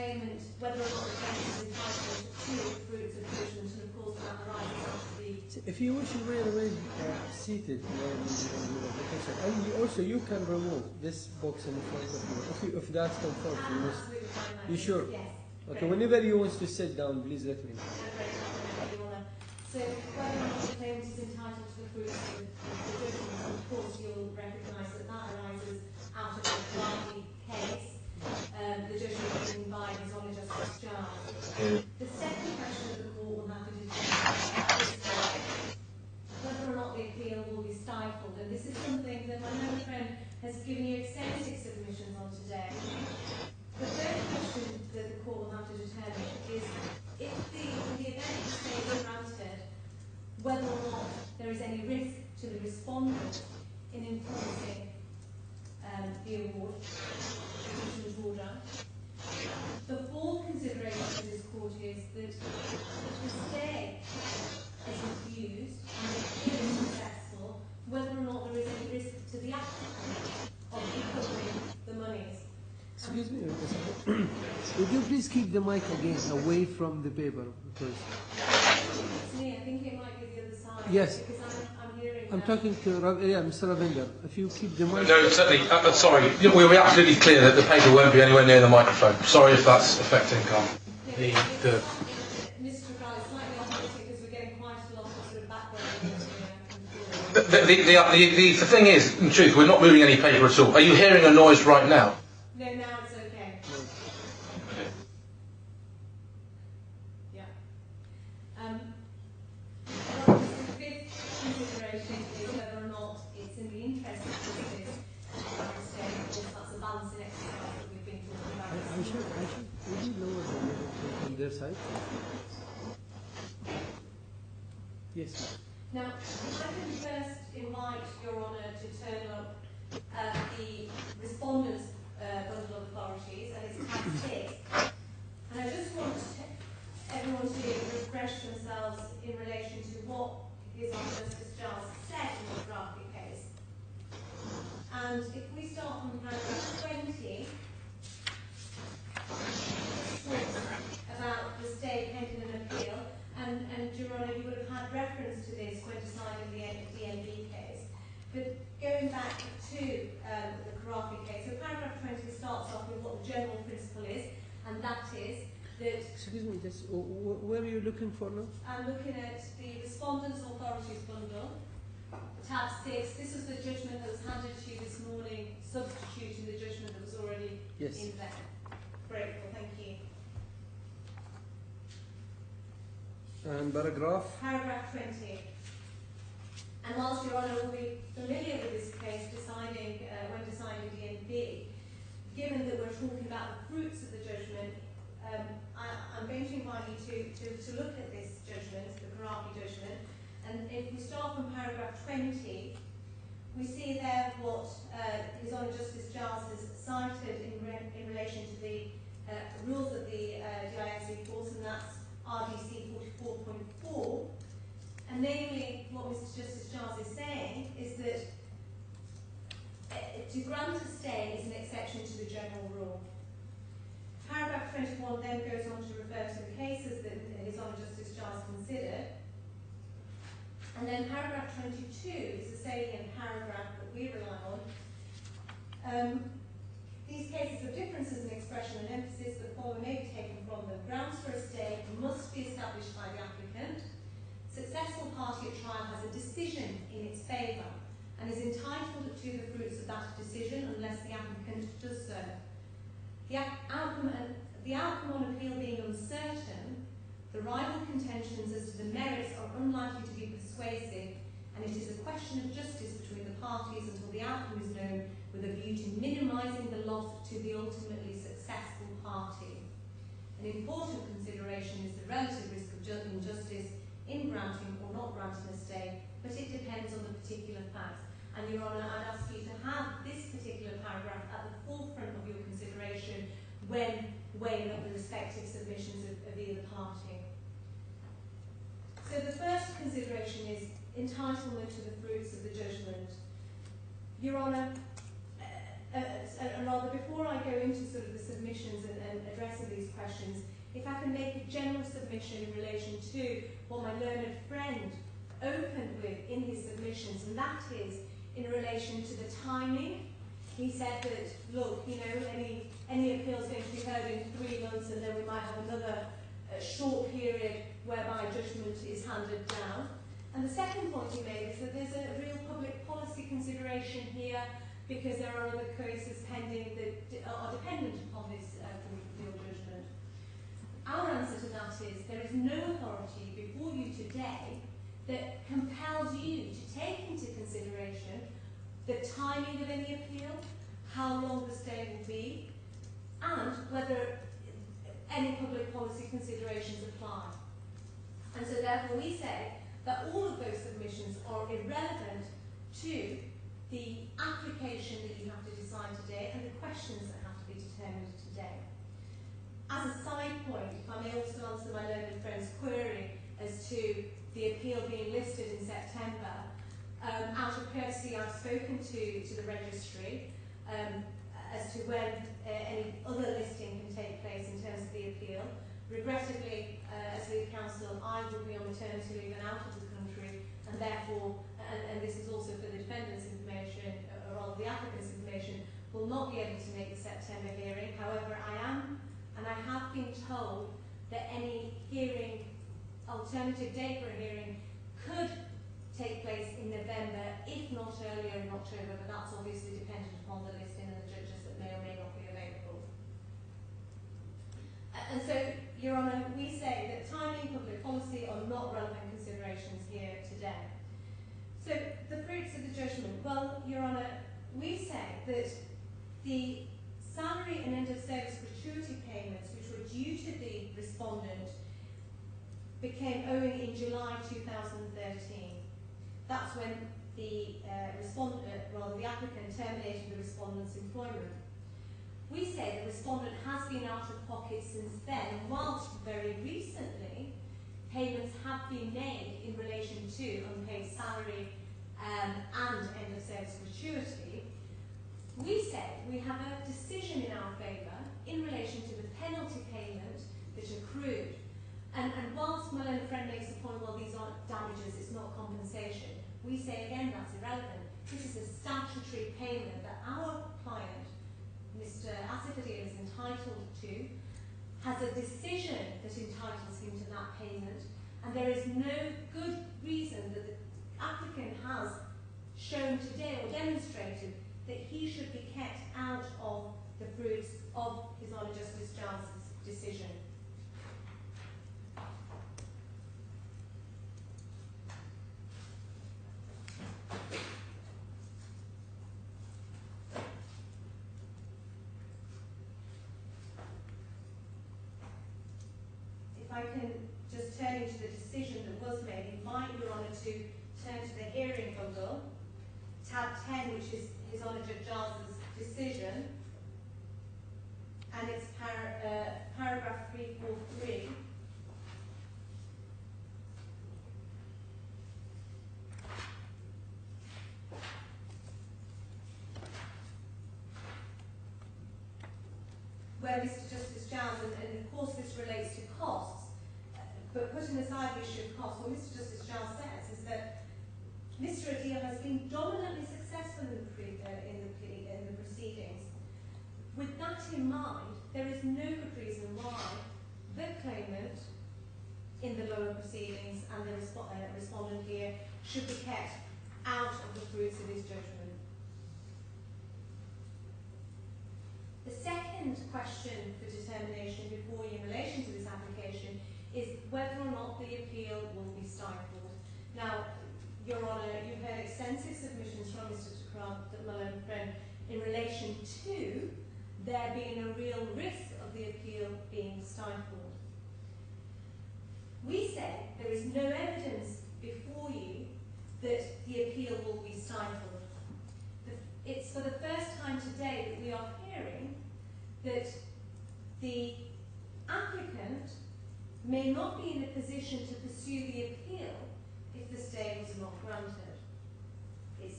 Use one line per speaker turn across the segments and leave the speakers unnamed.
claimant, whether or not the claimant is entitled to the fruits of judgment, and of course that arises out of the...
If you wish, you may remain seated. And also, you can remove this box in front of you. If that's comfortable. You sure?
Yes.
Okay, whenever you want to sit down, please let me know.
So whether or not the claimant is entitled to the fruits of the judgment, of course you'll recognise that that arises out of the Madhani case, the judgment given by His Honour Justice Giles. The second question that the court will have to determine is whether or not the appeal will be stifled, and this is something that my own friend has given you extensive submissions on today. The third question that the court will have to determine is if in the event the stay is granted, whether or not there is any risk to the respondent in enforcing the award, the judgment order. The fourth consideration for this court is that if the stay is refused and the appeal is successful, whether or not there is any risk to the applicant of recovering the monies.
Excuse me, would you please keep the mic again away from the paper? Because
it's me, I think it might be the other side.
Yes.
Because I'm hearing.
I'm talking to Mr. Ravinder. If you keep the mic.
No, certainly. Sorry, we'll be absolutely clear that the paper won't be anywhere near the microphone. Sorry if that's affecting the.
Mr. Brown, it's slightly opposite because we're getting quite a lot of sort of background.
The thing is, in truth, we're not moving any paper at all. Are you hearing a noise right now?
No, now it's okay. Yeah. The fifth consideration is whether or not it's in the interest of justice at the stage. That's a balancing exercise that we've been talking about.
I should really lower the level on their side. Yes.
Now, if I can first invite Your Honour to turn up the respondent's bundle of authorities, and it's tab 6. And I just want everyone to refresh themselves in relation to what His Honour Justice Giles said in the Grafik case. And if we start from paragraph 20, talks about the stay pending an appeal, and Your Honour, you would have had reference to this when deciding the DNB case. But going back to the Grafik case, so paragraph 20 starts off with what the general principle is, and that is that...
Excuse me, where are you looking for now?
I'm looking at the Respondent's Authorities bundle, tab 6. This was the judgment that was handed to you this morning, substituting the judgment that was already in there. Grateful, thank you.
And paragraph?
Paragraph 20. And whilst Your Honour will be familiar with this case when deciding DNB, given that we're talking about the fruits of the judgment, I'm going to invite you to look at this judgment, the Karafi judgment, and if we start from paragraph 20, we see there what His Honour Justice Giles has cited in relation to the rules of the DIS reports, and that's RDC 44.4. And namely, what Mr. Justice Giles is saying is that to grant a stay is an exception to the general rule. Paragraph 21 then goes on to refer to the cases that His Honour Justice Giles considered. And then paragraph 22 is the salient paragraph that we rely on. These cases of differences in expression and emphasis that follow may be taken from them. Grounds for a stay must be established by the applicant. Successful party at trial has a decision in its favour and is entitled to the fruits of that decision unless the applicant does so. The outcome on appeal being uncertain, the rival contentions as to the merits are unlikely to be persuasive, and it is a question of justice between the parties until the outcome is known with a view to minimising the loss to the ultimately successful party. An important consideration is the relative risk of injustice in granting or not granting a stay, but it depends on the particular facts. And Your Honour, I'd ask you to have this particular paragraph at the forefront of your consideration when weighing up the respective submissions of either party. So the first consideration is entitlement to the fruits of the judgment. Your Honour, and rather before I go into sort of the submissions and addressing these questions, if I can make a general submission in relation to what my learned friend opened with in his submissions, and that is in relation to the timing. He said that, look, you know, any appeals going to be heard in 3 months, and then we might have another short period whereby judgment is handed down. And the second point he made is that there's a real public policy consideration here, because there are other cases pending that are dependent upon this Court of Appeal judgment. Our answer to that is there is no authority before you today that compels you to take into consideration the timing of any appeal, how long the stay will be, and whether any public policy considerations apply. And so therefore we say that all of those submissions are irrelevant to the application that you have to decide today and the questions that have to be determined today. As a side point, if I may also answer my learned friend's query as to the appeal being listed in September, out of courtesy I've spoken to the registry as to when any other listing can take place in terms of the appeal. Regrettably, as lead counsel, I will be on maternity leave and out of the country, and therefore, and this is also for the defendant's information, or rather the applicant's information, will not be able to make the September hearing. However, I am, and I have been told that any hearing, alternative date for a hearing, could take place in November, if not earlier in October, but that's obviously dependent upon the listing and the judges that may or may not be available. And so, Your Honour, we say that timing and public policy are not relevant considerations here today. So, the fruits of the judgment. Well, Your Honour, we say that the salary and end of service gratuity payments which were due to the respondent became owing in July 2013. That's when the the applicant terminated the respondent's employment. We say the respondent has been out of pocket since then, and whilst very recently payments have been made in relation to unpaid salary and end of service gratuity, we say we have a decision in our favour in relation to the penalty payment that accrued. And whilst my learned friend makes the point, well, these aren't damages, it's not compensation, we say again that's irrelevant. This is a statutory payment that our client, Mr. Asif, is entitled to, has a decision that entitles him to that payment, and there is no good reason that the applicant has shown today or demonstrated that he should be kept out of the fruits of His Honour Justice Giles's decision. If I can just turn into the decision that was made, invite Your Honour to turn to the hearing bundle, tab 10, which is His Honour Judge Giles's decision, and it's paragraph 343. Where Mr. Justice Giles, and of course this relates to costs, but putting aside the issue of costs, what Mr. Justice Giles says is that Mr. Adil has been dominantly successful in the proceedings. With that in mind, there is no good reason why the claimant in the lower proceedings and the respondent here should be kept out of the fruits of his judgment. The second question for determination before you in relation to this application is whether or not the appeal will be stifled. Now, Your Honour, you've heard extensive submissions from Mr. Grant, my learned friend, in relation to there being a real risk of the appeal being stifled. We say there is no evidence before you that the appeal will be stifled. It's for the first time today that we are hearing that the applicant may not be in a position to pursue the appeal if the stay was not granted.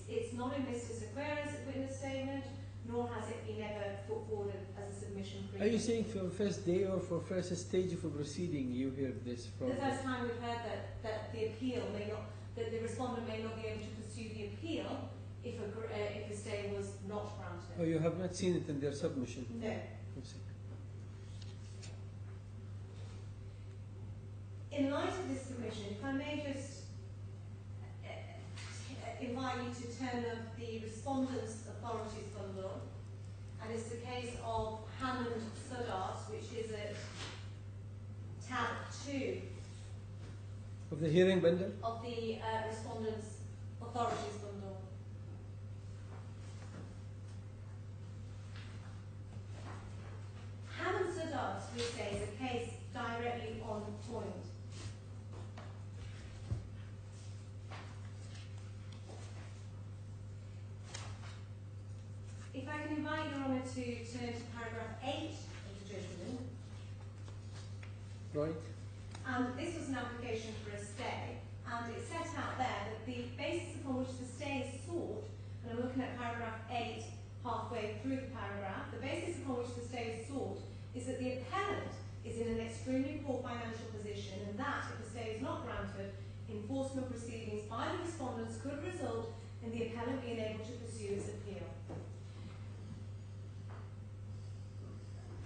It's not in Mr. Sequeira's witness statement, nor has it been ever put forward as a submission
Are you
previously.
saying for first day or for first stage of a proceeding you hear this from?
The first time we've heard that the appeal may not, that the respondent may not be able to pursue the appeal if a stay was not granted.
Oh, you have not seen it in their submission?
No.
I see.
In light of this submission, if I may just invite you to turn up the respondent's authorities bundle, and it's the case of Hammond Suddart, which is at tab 2
Of the hearing bundle?
of the respondent's authorities bundle. Hammond Suddart, we say, is a case directly on point. If I can invite Your Honour to turn to paragraph 8 of the judgment.
Right.
And this was an application for a stay, and it set out there that the basis upon which the stay is sought, and I'm looking at paragraph 8 halfway through the paragraph, the basis upon which the stay is sought is that the appellant is in an extremely poor financial position, and that, if the stay is not granted, enforcement proceedings by the respondents could result in the appellant being able to pursue its appeal.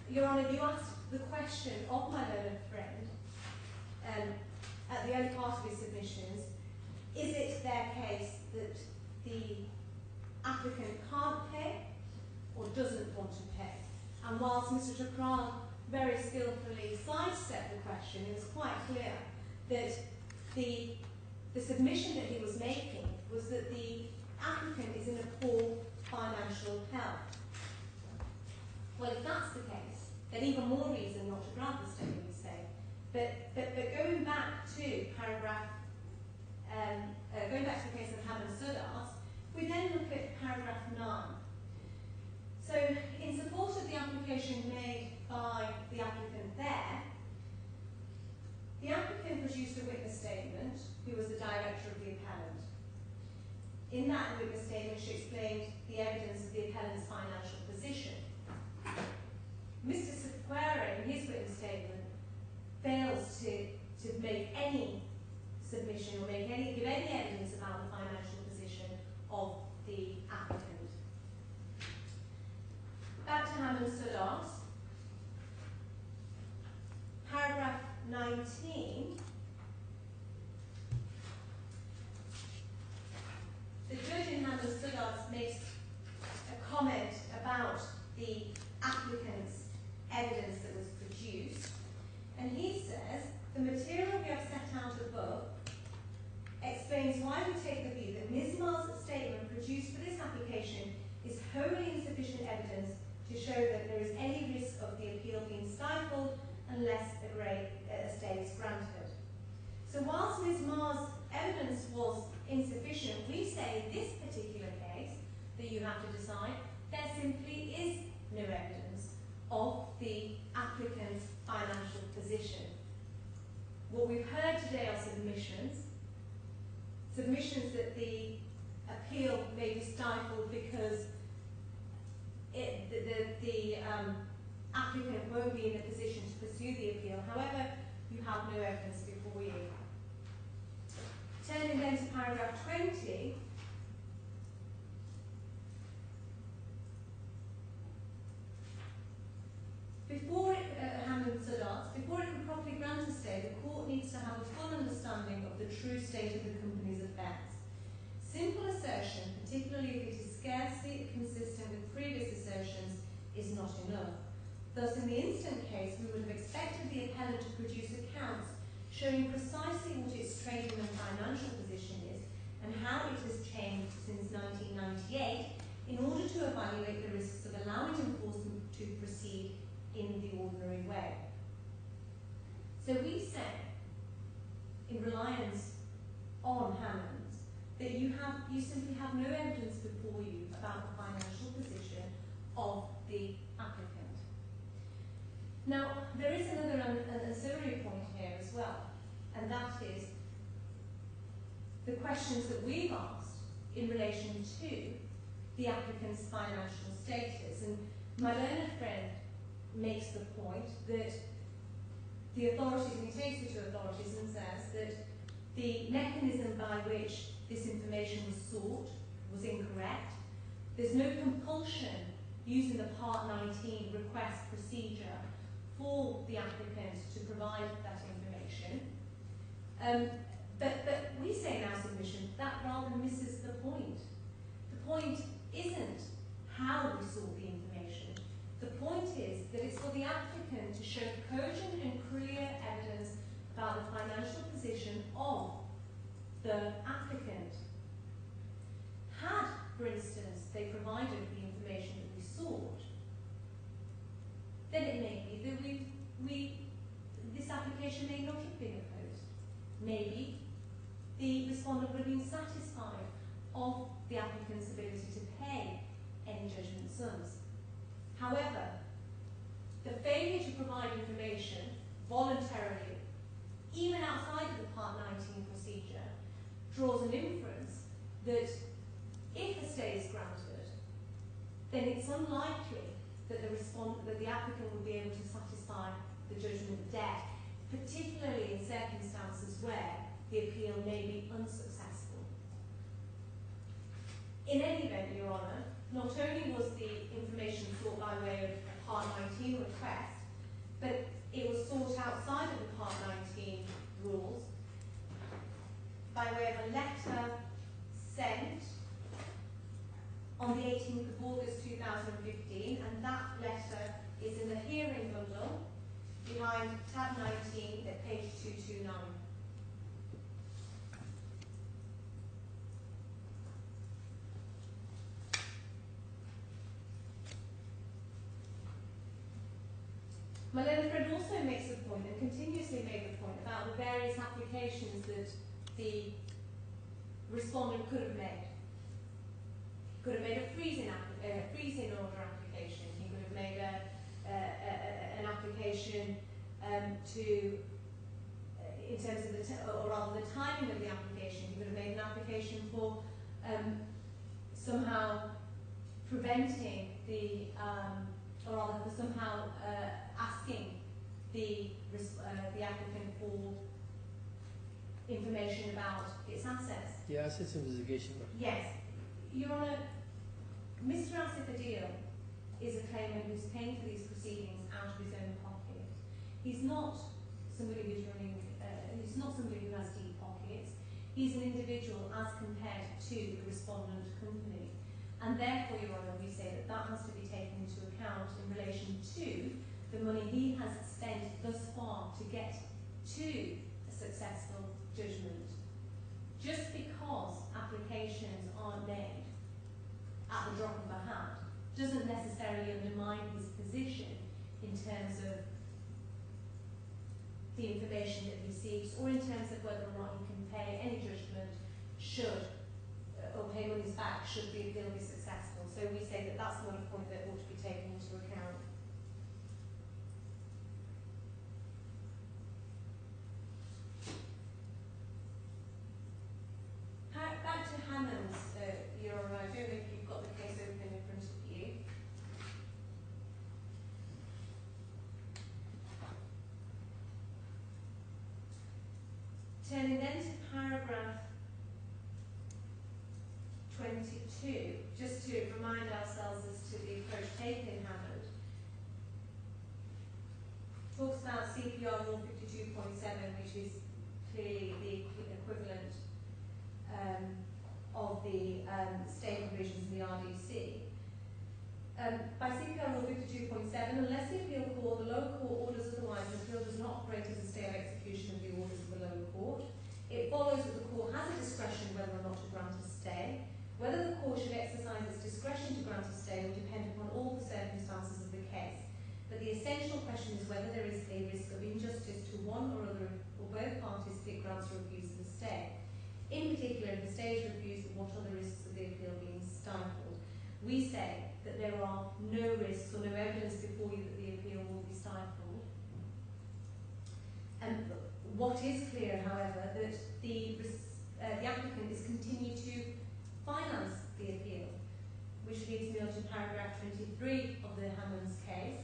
Your Honour, you asked the question of my learned friend at the early part of his submissions, is it their case that the applicant can't pay or doesn't want to pay? And whilst Mr. Chakran very skillfully sidestepped the question, it was quite clear that the submission that he was making was that the applicant is in a poor financial health. Well, if that's the case, then even more reason not to grant the stay, we say. But going back to paragraph, going back to the case of Hammond Suddart, we then look at paragraph 9. So, in support of the application made by the applicant there, the applicant produced a witness statement, who was the director of the appellant. In that witness statement, she explained the evidence of the appellant's financial position. Mr. Sequeira, in his written statement, fails to make any submission or give any evidence about the financial position of the applicant. Back to Hammond Suddart. Paragraph 19. The judge in Hammond Suddart makes a comment about the applicant's evidence that was produced, and he says, the material we have set out above explains why we take the view that Ms. Mars' statement produced for this application is wholly insufficient evidence to show that there is any risk of the appeal being stifled unless a stay is granted. So whilst Ms. Mars' evidence was insufficient, we say in this particular case that you have to decide there simply is no evidence of the applicant's financial position. What we've heard today are submissions that the appeal may be stifled because the applicant won't be in a position to pursue the appeal. However, you have no evidence before you. Turning then to paragraph 20, before it can properly grant a stay, the court needs to have a full understanding of the true state of the company's affairs. Simple assertion, particularly if it is scarcely consistent with previous assertions, is not enough. Thus, in the instant case, we would have expected the appellant to produce accounts showing precisely what its trading and financial position is and how it has changed since 1998 in order to evaluate the risks of allowing enforcement to proceed in the ordinary way. So we say, in reliance on Hammond's, that you simply have no evidence before you about the financial position of the applicant. Now, there is another ancillary point here as well, and that is the questions that we've asked in relation to the applicant's financial status. And my learned friend makes the point that the authorities, and he takes it to authorities and says that the mechanism by which this information was sought was incorrect. There's no compulsion using the Part 19 request procedure for the applicant to provide that information. But we say in our submission that rather misses the point. The point isn't how we sought the information. The point is that it's for the applicant to show cogent and clear evidence about the financial position of the applicant. Had, for instance, they provided the information that we sought, then it may be that this application may not have been opposed. Maybe the respondent would have been satisfied of the applicant's ability to pay any judgment sums. However, the failure to provide information voluntarily, even outside of the Part 19 procedure, draws an inference that if a stay is granted, then it's unlikely that the applicant will be able to satisfy the judgment debt, particularly in circumstances where the appeal may be unsuccessful. In any event, Your Honour, not only was the information sought by way of a Part 19 request, but it was sought outside of the Part 19 rules by way of a letter sent on the 18th of August 2015, and that letter is in the hearing bundle behind tab 19 at page 229. My learned friend also makes the point, and continuously made the point, about the various applications that the respondent could have made. Could have made a freezing order application. He could have made an application in terms of the timing of the application. He could have made an application for somehow preventing or rather for somehow asking the applicant for information about its assets.
The assets investigation.
Yes. Your Honour, Mr. Asif Adil is a claimant who's paying for these proceedings out of his own pocket. He's not somebody who's he's not somebody who has deep pockets. He's an individual as compared to the respondent company. And therefore, Your Honour, we say that that has to be taken into account in relation to the money he has spent thus far to get to a successful judgment. Just because applications aren't made at the drop of a hat doesn't necessarily undermine his position in terms of the information that he seeks, or in terms of whether or not he can pay any judgment or pay monies back should the appeal be successful. So we say that that's not a point that ought to be taken into account. Back to Hammond's, Your Honour, I don't know if you've got the case open in front of you. Turning then to paragraph 22, just to remind ourselves as to the approach taken in Hammond, talks about CPR Rule 52.7, which is clearly the equivalent of the state provisions in the RDC. By CPR Rule 52.7, unless the appeal court, the lower court, orders otherwise, the appeal does not operate as a stay of execution of the orders of the lower court. It follows that the court has a discretion whether or not to grant a stay. Whether the court should exercise its discretion to grant a stay will depend upon all the circumstances of the case. But the essential question is whether there is a risk of injustice to one or other or both parties if it grants or refuses the stay. In particular, if the stay is refused, what are the risks of the appeal being stifled? We say that there are no risks or no evidence before you that the appeal will be stifled. And what is clear, however, that the applicant is continuing to finance the appeal. which leads me on to paragraph 23 of the Hammonds case.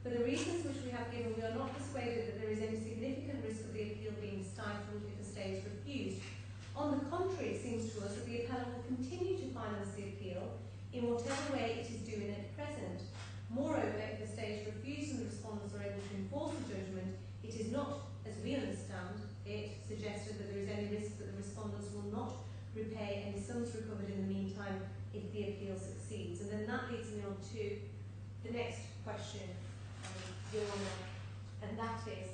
For the reasons which we have given, we are not persuaded that there is any significant risk of the appeal being stifled if a stay is refused. On the contrary, it seems to us that the appellant will continue to finance the appeal in whatever way it is doing at present. Moreover, if the stay is refused and the respondents are able to enforce the judgment, it is not, as we understand it, suggested that there is any risk that the respondents will not repay any sums recovered in the meantime if the appeal succeeds. And then that leads me on to the next question, Your Honour, and that is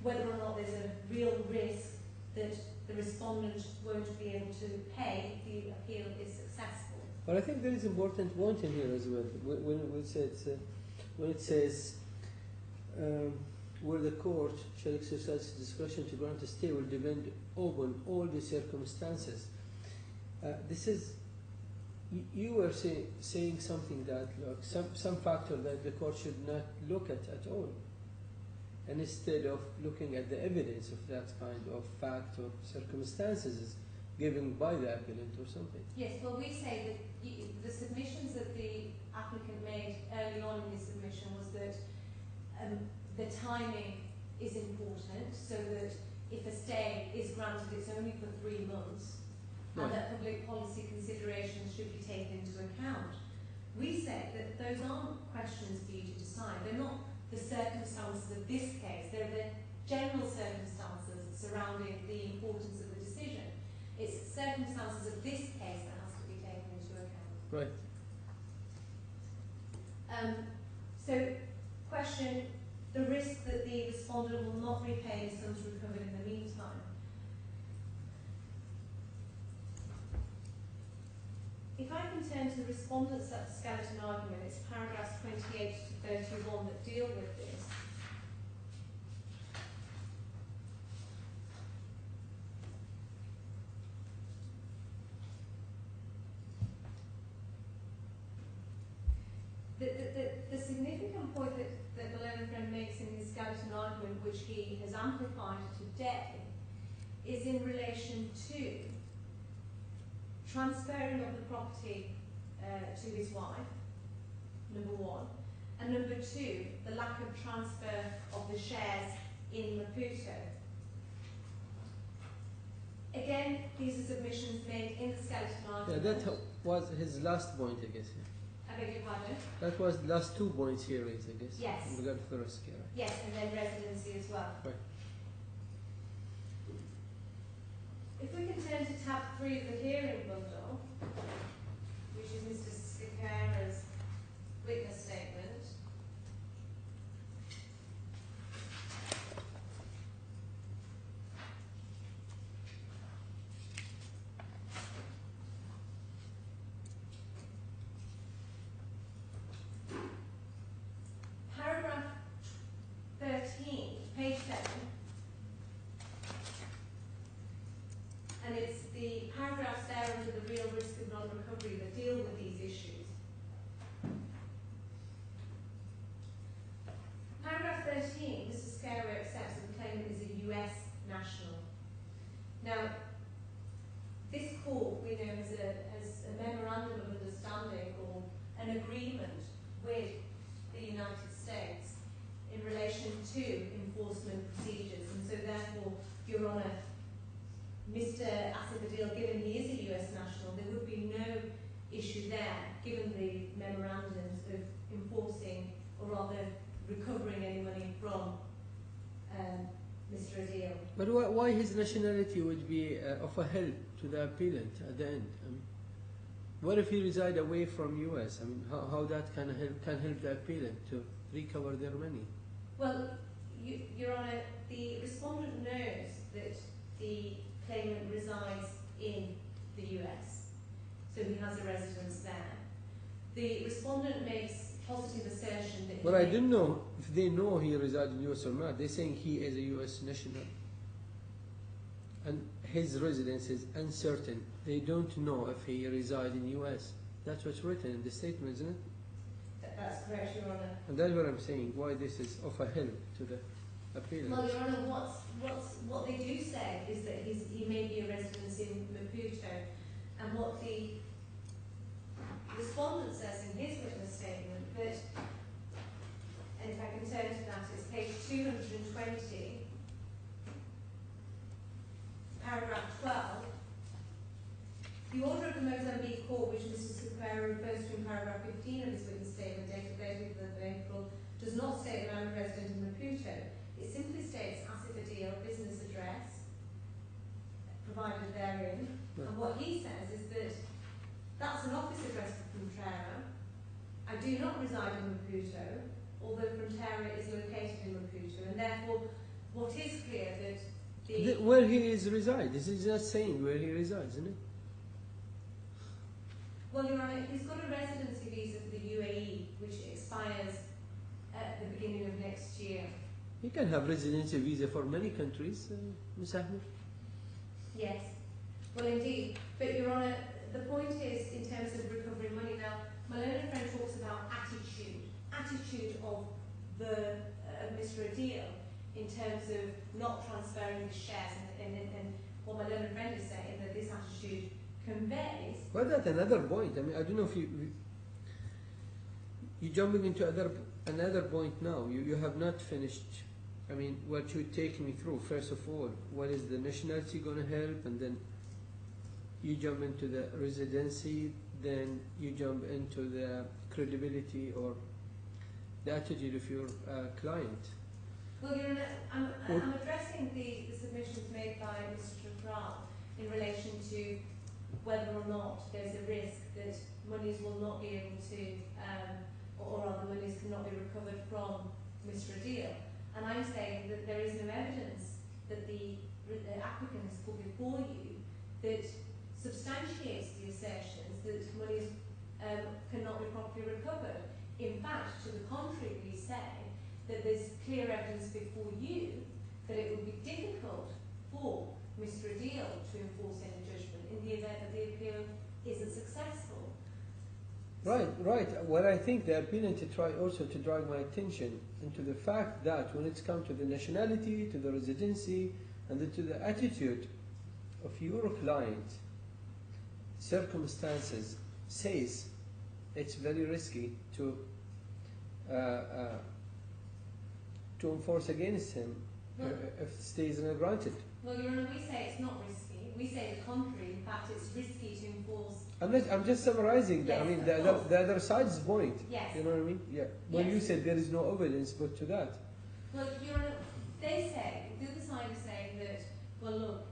whether or not there's a real risk that the respondent won't be able to pay if the appeal is successful.
But I think there is an important point in here as well. When it says where the court shall exercise discretion to grant a stay will depend upon all the circumstances. This is, you were saying something that, look, some factor that the court should not look at all. And instead of looking at the evidence of that kind of fact or circumstances given by the applicant or something.
Yes, well, we say that the submissions that the applicant made early on in his submission was that the timing is important, so that if a stay is granted, it's only for 3 months, and that public policy considerations should be taken into account. We say that those aren't questions for you to decide. They're not the circumstances of this case. They're the general circumstances surrounding the importance of the decision. It's circumstances of this case that has to be taken into account.
Right.
So, question, the risk that the respondent will not repay the sums recovered in the meantime. If I can turn to the respondent's skeleton argument, it's paragraphs 28 to 31 that deal with this. The significant point that the learned friend makes in his skeleton argument, which he has amplified today, is in relation to transferring of the property to his wife, number one, and number two, the lack of transfer of the shares in Maputo. Again, these are submissions made in the skeleton argument.
Yeah, that was his last point, I guess.
I beg your pardon?
That was the last 2 points he raised, I guess.
Yes.
In regard to the risk, yeah.
Yes, and then residency as well.
Right.
If we can turn to tab 3 of the hearing bundle, which is Mr. Skikara's witness statement. Paragraph 13, page 7. And it's the paragraphs there under the real risk of non-recovery that deal with these issues. Paragraph 13, Mr. Scaro accepts that the claimant is a US national. Now, this court, we know, has a memorandum of understanding or an agreement with the United States in relation to enforcement procedures, and so therefore, Your Honour, Mr. Asif Adil, given he is a US national, there would be no issue there, given the memorandums of enforcing, or rather recovering any money from Mr. Adil.
But why his nationality would be of a help to the appellant at the end? What if he reside away from US? I mean, how that can help the appellant to recover their money?
Well, Your Honour, the respondent knows that the claimant resides in the US, so he has a residence there. The respondent makes positive assertion that.
Well, I didn't know if they know he resides in US or not. They're saying he is a US national, and his residence is uncertain. They don't know if he resides in US. That's what's written in the statement, isn't it?
That's correct, Your Honour.
And that's what I'm saying. Why this is of a help to the appellant?
Well, Your Honour, what they do say is that he may be a resident in Maputo, and what the The respondent says in his witness statement that, and if I can turn to that, it's page 220, paragraph 12. The order of the Mozambique court, which Mr. Sequeira refers to in paragraph 15 of his witness statement, dated 30th of April, does not state that I'm a resident in Maputo. It simply states Asif Adil, business address, provided therein. And what he says is that that's an office address for Frontline. I do not reside in Maputo, although Frontline is located in Maputo, and therefore what is clear that
where he is reside. This is just saying where he resides, isn't it?
Well, Your Honour, he's got a residency visa for the UAE, which expires at the beginning of next year.
You can have residency visa for many countries, Ms. Ahmed.
Yes, well indeed. But Your Honour, the point is, in terms of recovering money, now, my learned friend talks about attitude of the Mr. Adil in terms of not transferring the shares, and what my learned friend is saying, that this attitude conveys.
Well, that's another point. I mean, I don't know if you're jumping into another point now. You have not finished. I mean, what you take me through, first of all, what is the nationality going to help, and then you jump into the residency, then you jump into the credibility or the attitude of your client.
Well, Your Honour, I'm addressing the submissions made by Mr. Trafral in relation to whether or not there's a risk that monies will not be able to, or other monies cannot be recovered from Mr. Adil. And I'm saying that there is no evidence that the applicant has put before you that substantiates the assertions that monies cannot be properly recovered. In fact, to the contrary, we say that there's clear evidence before you that it would be difficult for Mr. Adil to enforce any judgment in the event that the appeal isn't successful.
Right. Well, I think the appellant to try also to drag my attention into the fact that when it's come to the nationality, to the residency, and then to the attitude of your client, circumstances says it's very risky to enforce against him if stays granted.
Well, Your Honour, we say it's not risky. We say the contrary. In fact, it's risky to enforce.
I'm just summarizing.
Yes,
I mean,
the
other side's point.
Yes.
You know what I mean? Yeah. Well,
Yes.
you said there is no evidence, but to that.
Well, Your Honour, they say, the other side is saying that, well, look,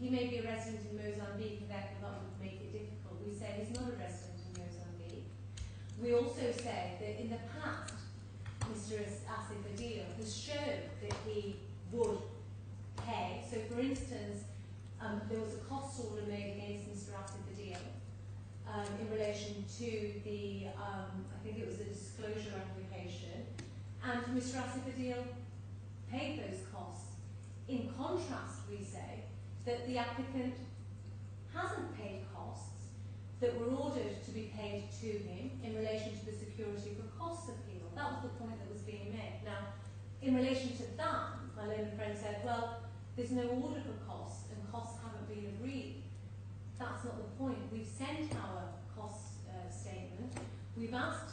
he may be a resident in Mozambique, and therefore that would make it difficult. We say he's not a resident in Mozambique. We also say that in the past, Mr. Asif Adil has shown that he would pay. So, for instance, there was a cost order made against Mr. Asif Adil in relation to the, I think it was a disclosure application, and Mr. Asif Adil paid those costs. In contrast, we say that the applicant hasn't paid costs that were ordered to be paid to him in relation to the security for costs appeal. That was the point that was being made. Now, in relation to that, my learned friend said, well, there's no order for costs, and costs haven't been agreed. That's not the point. We've sent our cost statement. We've asked,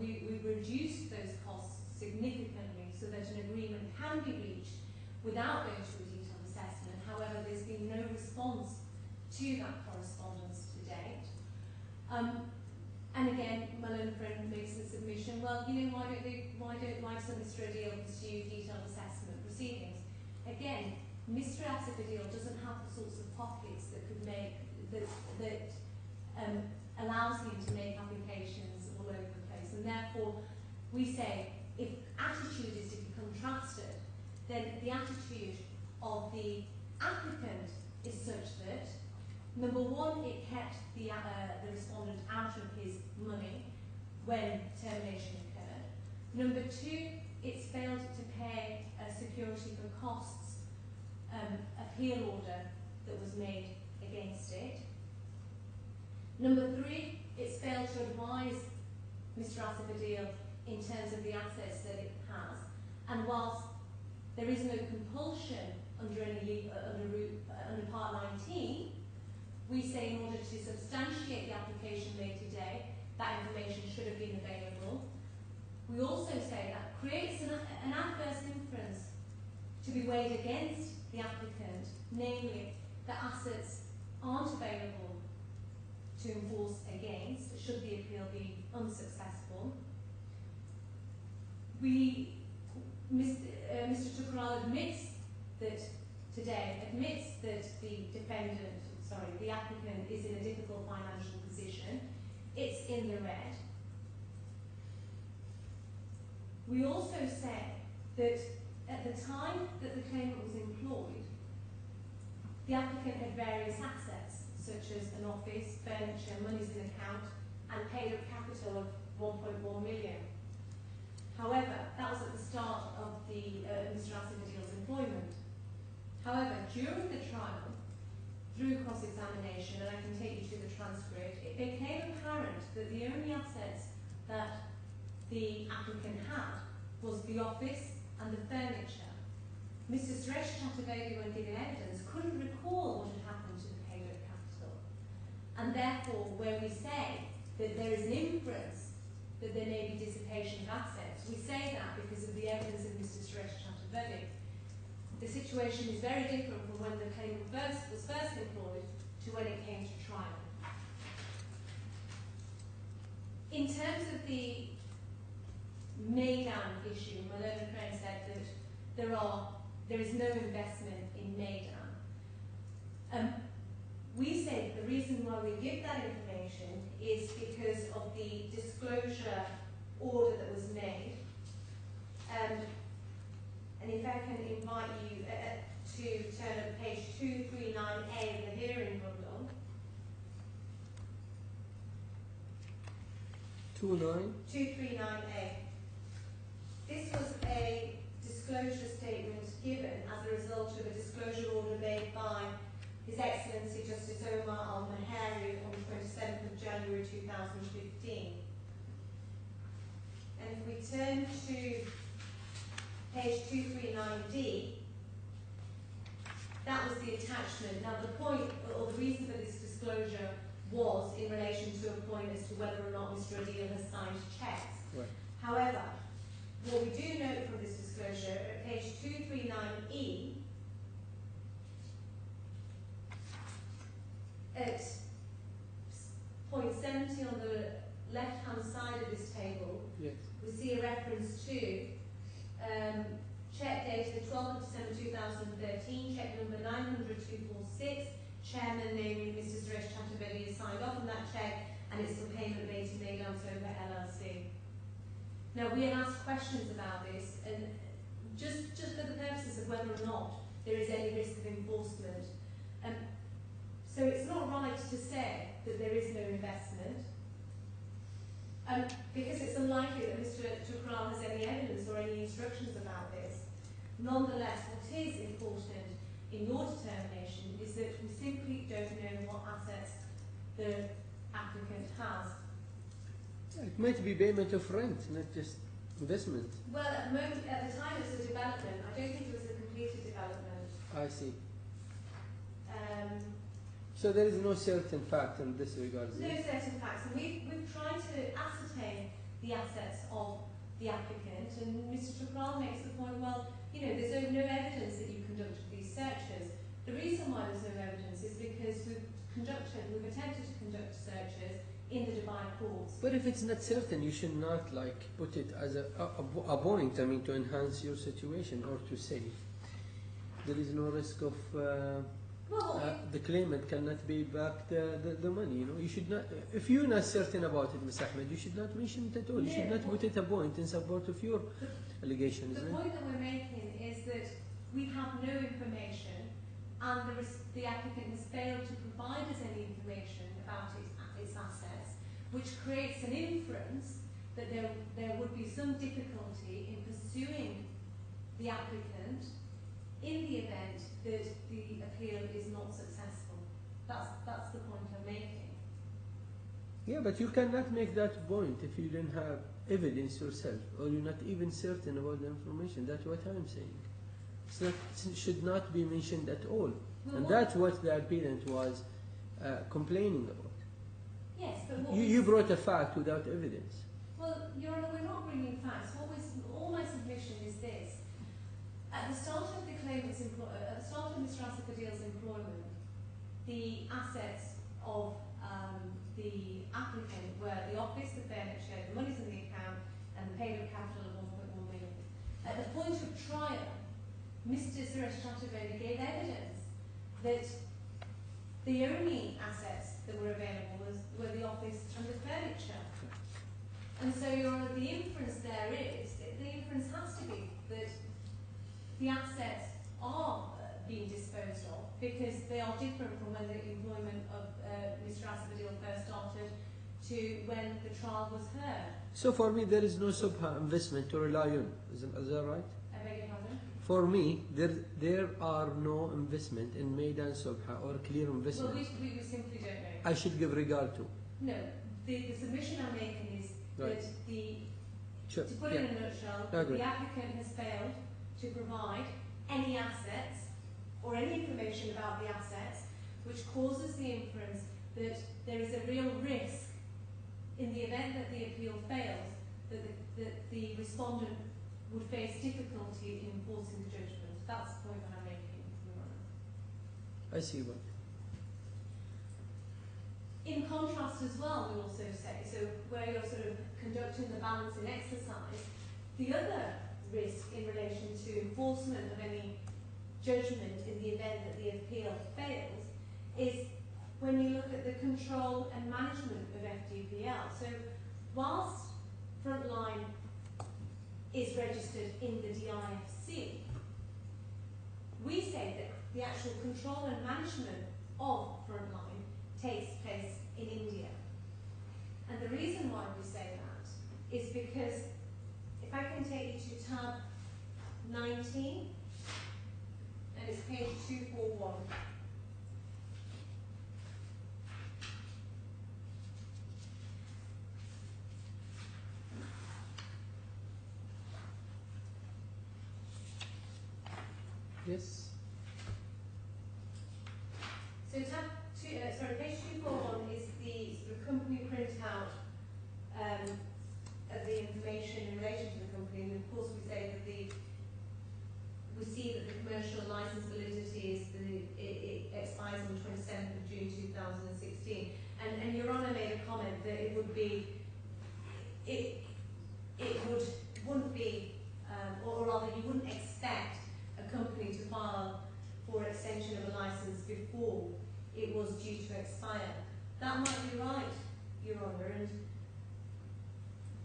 we've reduced those costs significantly so that an agreement can be reached without going to a detailed assessment. However, there's been no response to that correspondence to date. And again, my learned friend makes the submission, well, you know, why doesn't Mr. Adil pursue detailed assessment proceedings? Again, Mr. Asif Adil doesn't have the sorts of pockets that could make, that allows him to make applications all over the place. And therefore, we say, if attitude is to be contrasted, then the attitude of the applicant is such that, number one, it kept the respondent out of his money when termination occurred. Number two, it's failed to pay a security for costs appeal order that was made against it. Number three, it's failed to advise Mr. Asif Adil in terms of the assets that it has. And whilst there is no compulsion under Part 19, We say in order to substantiate the application made today, that information should have been available. We also say that creates an adverse inference to be weighed against the applicant, namely that assets aren't available to enforce against should the appeal be unsuccessful. Mr. Tukral admits that the applicant is in a difficult financial position. It's in the red. We also say that at the time that the claimant was employed, the applicant had various assets, such as an office, furniture, monies in account, and paid up capital of 1.1 million. However, that was at the start of Mr. Adil's employment. However, during the trial, through cross-examination, and I can take you to the transcript, it became apparent that the only assets that the applicant had was the office and the furniture. Mr. Suresh Chaturvedi, when giving evidence, couldn't recall what had happened to the paid-up capital. And therefore, where we say that there is an inference that there may be dissipation of assets, we say that because of the evidence of Mr. Suresh Chaturvedi. The situation is very different from when the claimant was first employed to when it came to trial. In terms of the Maidan issue, my learned friend said that there is no investment in Maidan. We say that the reason why we give that information is because of the disclosure order that was made. And if I can invite you to turn to page 239A of the hearing bundle. 239A. This was a disclosure statement given as a result of a disclosure order made by His Excellency Justice Omar Al-Mahari on the 27th of January 2015. And if we turn to page 239D, that was the attachment. Now the point, or the reason for this disclosure was in relation to a point as to whether or not Mr. Adil has signed checks.
Right.
However, what we do note from this disclosure at page 239E, at point 70 on the left-hand side of this table,
yes,
we see a reference to check dated the 12th of December 2013, check number 900-246, chairman namely Mr. Suresh Chaturvedi has signed off on that check, and it's for payment made to Maidan Soba LLC. Now we have asked questions about this, and just for the purposes of whether or not there is any risk of enforcement. So it's not right to say that there is no investment, because it's unlikely that Mr. Tukral has any evidence or any instructions about this. Nonetheless, what is important in your determination is that we simply don't know what assets the applicant has.
it might be payment of rent, not just investment.
Well, at the time it was a development. I don't think it was a completed development.
I see. So there is no certain fact in this regard.
No certain facts, and we've tried to ascertain the assets of the applicant, and Mr. Tukral makes the point, well, you know, there's no evidence that you conducted these searches. The reason why there's no evidence is because we've attempted to conduct searches in the Dubai courts.
But if it's not certain, you should not put it as a point, to enhance your situation or to say there is no risk of the claimant cannot pay back the money. You should not. If you're not certain about it, Ms. Ahmed, you should not mention it at all. You should not put it a point in support of your allegations.
The point that we're making is that we have no information, and the applicant has failed to provide us any information about its assets, which creates an inference that there would be some difficulty in pursuing the applicant in the event that the appeal is not successful. That's the point I'm making.
Yeah, but you cannot make that point if you don't have evidence yourself, or you're not even certain about the information. That's what I'm saying. It should not be mentioned at all. Well, and that's what the appellant was complaining about.
Yes, but what
You brought a fact without evidence.
Well, Your Honour, we're not bringing facts. All my submission is this. At the start of the claimant's at the start of Mr. Asif Adil's employment, the assets of the applicant were the office, the furniture, the monies in the account, and the paid-up capital of 1.1 million. At the point of trial, Mr. Suresh Chaturvedi gave evidence that the only assets that were available were the office and the furniture. And so, Your Honour, the inference there is, the inference has to be that the assets are being disposed of because they are different from when the employment of Mr. Asif Adil first started to when the trial was heard.
So for me, there is no Subha investment to rely on. Is that right?
I beg your pardon?
For me, there are no investment in Maidan Subha or clear investment.
Well, we simply don't know.
I should give regard to.
No, the submission I'm making is
Right.
that to put it in a nutshell, the applicant has failed to provide any assets or any information about the assets, which causes the inference that there is a real risk in the event that the appeal fails, that the respondent would face difficulty in enforcing the judgment. That's the point that I'm making, Your Honour.
I see what.
In contrast as well, we also say, so where you're sort of conducting the balancing exercise, the other risk in relation to enforcement of any judgment in the event that the appeal fails is when you look at the control and management of FDPL. So whilst Frontline is registered in the DIFC, we say that the actual control and management of Frontline takes place in India. And the reason why we say that is because if I can take you to tab 19, and it's page 241.
Yes.
So page 241 is the sort of company printout of the information in relation to the company, and of course we say that we see that the commercial license validity is it expires on the 27th of June 2016, and Your Honour made a comment that it wouldn't be, or rather you wouldn't expect a company to file for extension of a license before it was due to expire. That might be right, Your Honour, and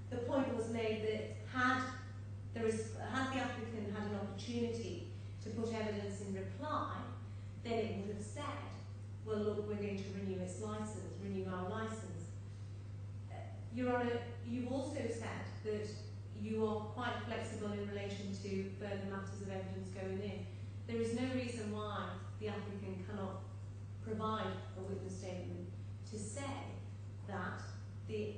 the point was made that had the applicant had an opportunity to put evidence in reply, then it would have said, well look, we're going to renew our license. Your Honour, you've also said that you are quite flexible in relation to further matters of evidence going in. There is no reason why the applicant cannot provide a witness statement to say that the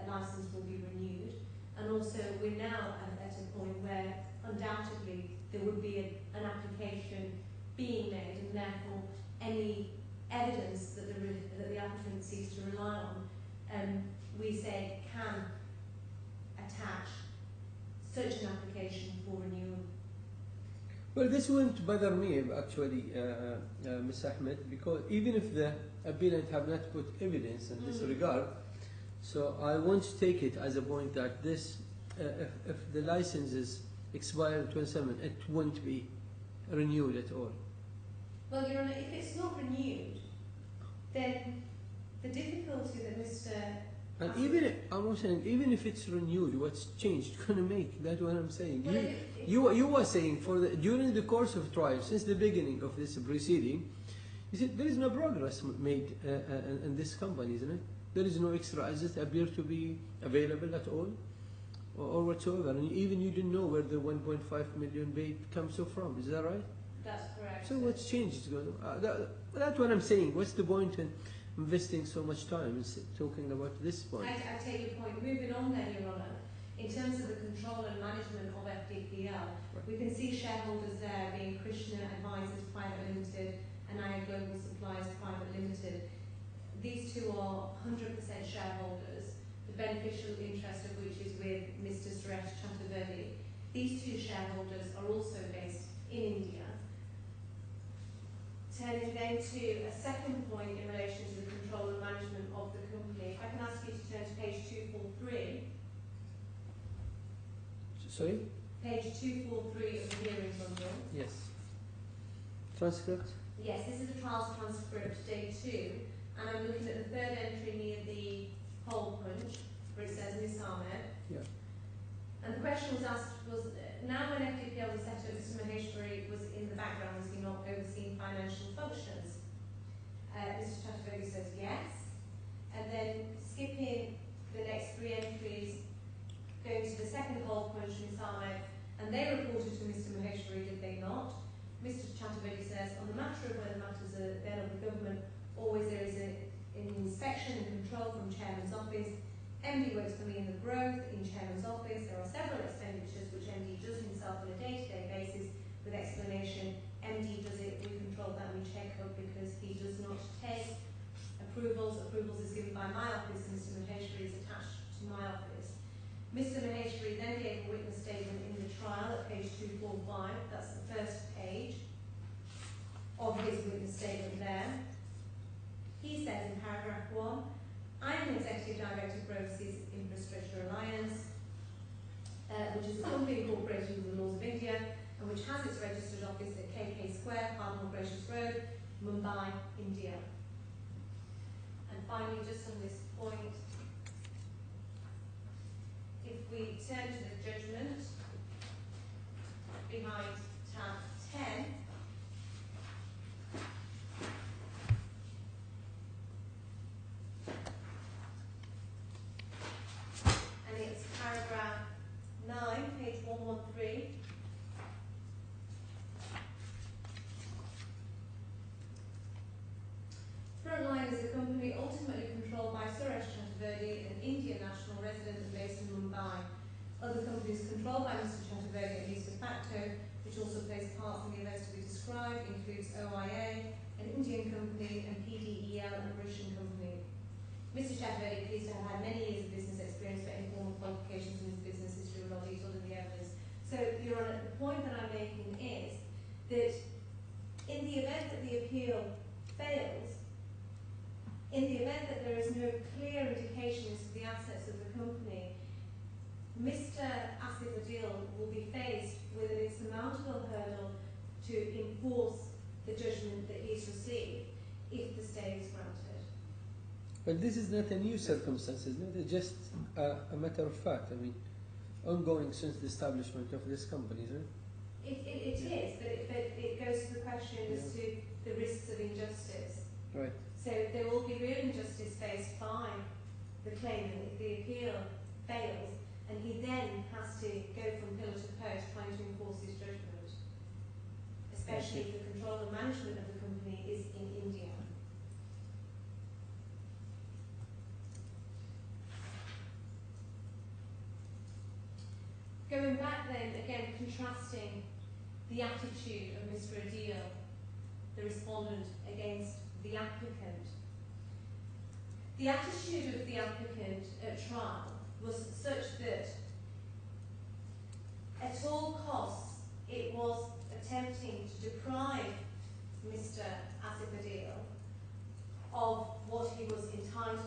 licence will be renewed, and also we're now at a point where undoubtedly there would be an application being made, and therefore any evidence that the applicant seeks to rely on, we say can attach such an application for renewal.
Well, this won't bother me actually, Ms. Ahmed, because even if the appellant have not put evidence in this regard, so I won't take it as a point that this, if the license is expired 27, it won't be renewed at all.
Well, Your Honour, if it's not renewed, then the difficulty that Mr.
And even if it's renewed, what's changed gonna make? That's what I'm saying.
Well,
you were saying during the course of trial, since the beginning of this proceeding, you said there is no progress made in this company, isn't it? There is no extra assets appear to be available at all, or whatsoever. And even you didn't know where the 1.5 million paid comes from. Is that right?
That's correct.
So what's changed? That's what I'm saying. What's the point in investing so much time in talking about this point?
I take your point. Moving on then, Your Honour, in terms of the control and management of FDPL, we can see shareholders there being Krishna Advisors Private Limited and Aya Global Supplies Private Limited. these two are 100% shareholders, the beneficial interest of which is with Mr. Suresh Chaturvedi. These two shareholders are also based in India. Turning then to a second point in relation to the control and management of the company, if I can ask you to turn to page 243.
Sorry?
Page 243 of the hearing bundle.
Yes. Transcript?
Yes, this is a trials transcript, day 2, and I'm looking at the third entry near the hole punch, where it says Ms. Ahmed.
Yeah.
And the question was asked was, now when FDPL was set up, Mr. Maheshwari was in the background, was he not overseeing financial functions? Mr. Chaturvedi says yes. And then skipping the next 3 entries, going to the second hole punch, Ms. Ahmed, and they reported to Mr. Maheshwari, did they not? Mr. Chaturvedi says, on the matter of whether matters are then of the government, always there is an inspection and control from Chairman's office. MD works for me in the growth in Chairman's office. There are several expenditures which MD does himself on a day-to-day basis with explanation. MD does it, we control that, and we check up because he does not take approvals. Approvals is given by my office, and Mr. Maheshwari is attached to my office. Mr. Maheshwari then gave a witness statement in the trial at page 245. That's the first page of his witness statement there. He says in paragraph 1, I am Executive Director for Overseas Infrastructure Alliance, which is a company incorporated under the laws of India and which has its registered office at KK Square, Cardinal Gracious Road, Mumbai, India. And finally, just on this point, if we turn to the judgment behind tab 10, and it's paragraph 9, page 113. Frontline is a company ultimately controlled by Suresh Chaturvedi, an Indian national resident and based in Mumbai. Other companies controlled by Mr. Chaturvedi, at least de facto, which also plays part in the events to be described, includes OIA, an Indian company, and PDEL, a Russian company. Mr. Chaturvedi appears to have had many years of business experience, but informal qualifications in his business history were not detailed in the evidence. So, Your Honour, the point that I'm making is that in the event that the appeal fails, in the event that there is no clear indication as to the assets of the company, Mr. Asif Adil will be faced with an insurmountable hurdle to enforce the judgment that he's received if the stay is granted.
But this is not a new circumstance, isn't it? It's just a matter of fact. I mean, ongoing since the establishment of this company, isn't it?
It is, but it goes to the question as to the risks of injustice.
Right.
So there will be real injustice faced by the claimant if the appeal fails, and he then has to go from pillar to post trying to enforce his judgment, especially if the control and management of the company is in India. Going back then, again contrasting the attitude of Mr. Adil, the respondent, against the applicant. The attitude of the applicant at trial was such that at all costs it was attempting to deprive Mr. Asif Adil of what he was entitled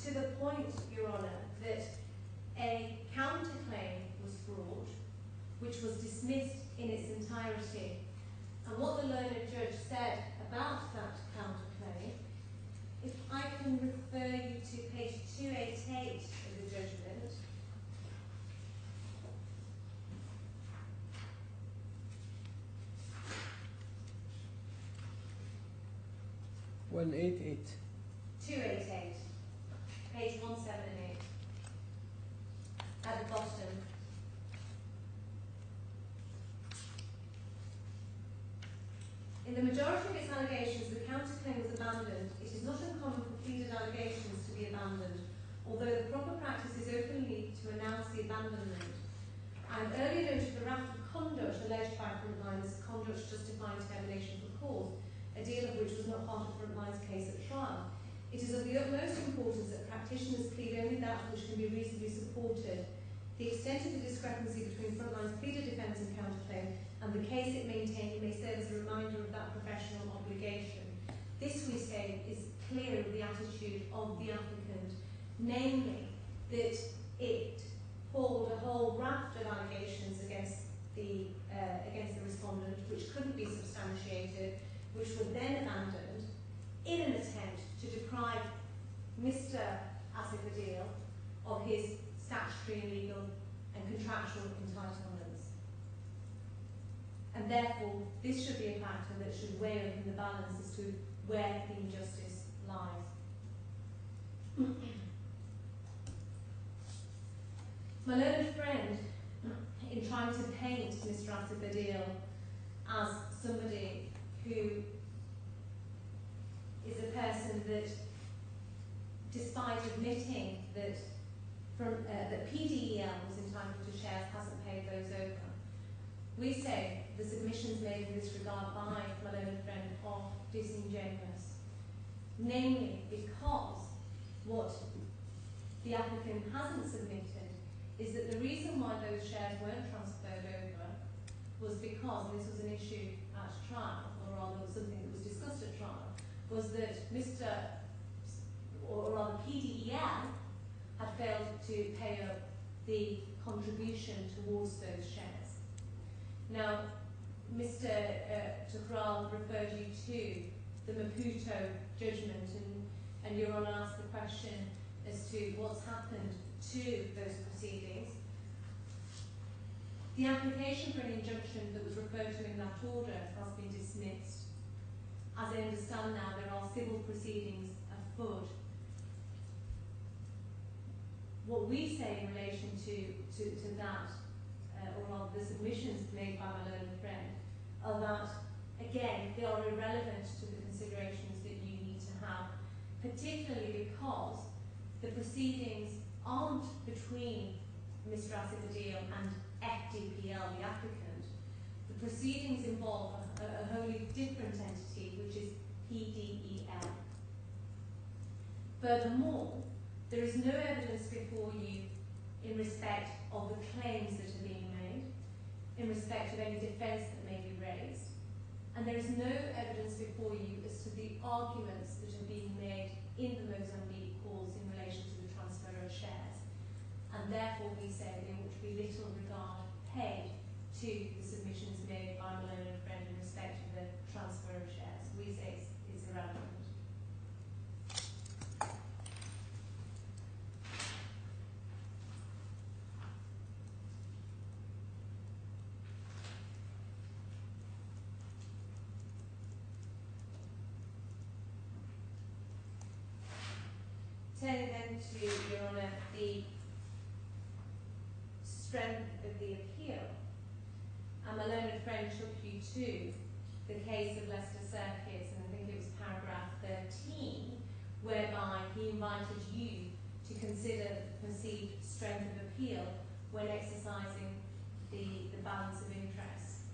to the point, Your Honour, that a counterclaim was brought which was dismissed in its entirety. And what the learned judge said about that counterclaim, if I can refer you to page 288 of the judgment.
(188).
288, page 178, at the bottom. In the majority of its allegations, the counterclaim was abandoned. It is not uncommon for pleaded allegations to be abandoned, although the proper practice is openly to announce the abandonment. I have earlier noted the raft of conduct alleged by Frontline as conduct justifying termination for cause, a deal of which was not part of Frontline's case at trial. It is of the utmost importance that practitioners plead only that which can be reasonably supported. The extent of the discrepancy between Frontline's pleaded defence and counterclaim and the case it maintained may serve as a reminder of that professional obligation. This, we say, is clear of the attitude of the applicant, namely that it hauled a whole raft of allegations against the respondent, which couldn't be substantiated, which were then abandoned in an attempt to deprive Mr. Asif Adil of his statutory and legal and contractual entitlements. And therefore, this should be a factor that should weigh up in the balance as to where the injustice lies. My learned friend, in trying to paint Mr. Asif Adil as somebody who is a person that, despite admitting that that PDEL was entitled to shares, hasn't paid those over, we say the submissions made in this regard by my learned friend are disingenuous. Namely, because what the applicant hasn't submitted is that the reason why those shares weren't transferred over was because, and this was an issue at trial, or rather something that was discussed at trial, was that PDEL had failed to pay up the contribution towards those shares. Now, Mr. Tuchral referred you to the Maputo judgment, and Your Honour asked the question as to what's happened to those proceedings. The application for an injunction that was referred to in that order has been dismissed. As I understand now, there are civil proceedings afoot. What we say in relation to that, or rather the submissions made by my learned friend, are that, again, they are irrelevant to the considerations that you need to have, particularly because the proceedings aren't between Mr. Asif Adil and FDPL, the applicant. The proceedings involve a wholly different entity, which is PDEL. Furthermore, there is no evidence before you in respect of the claims that are being made, in respect of any defence that may be raised, and there is no evidence before you as to the arguments that are being made in the Mozambique cause in relation to the transfer of shares. And therefore we say there ought to be little regard paid to the submissions made by my learned friend in respect of the transfer of shares. We say it's irrelevant. Turning then to, Your Honour, the strength of the appeal, and my learned friend took you to the case of Leicester Circuits, and I think it was paragraph 13, whereby he invited you to consider the perceived strength of appeal when exercising the balance of interest.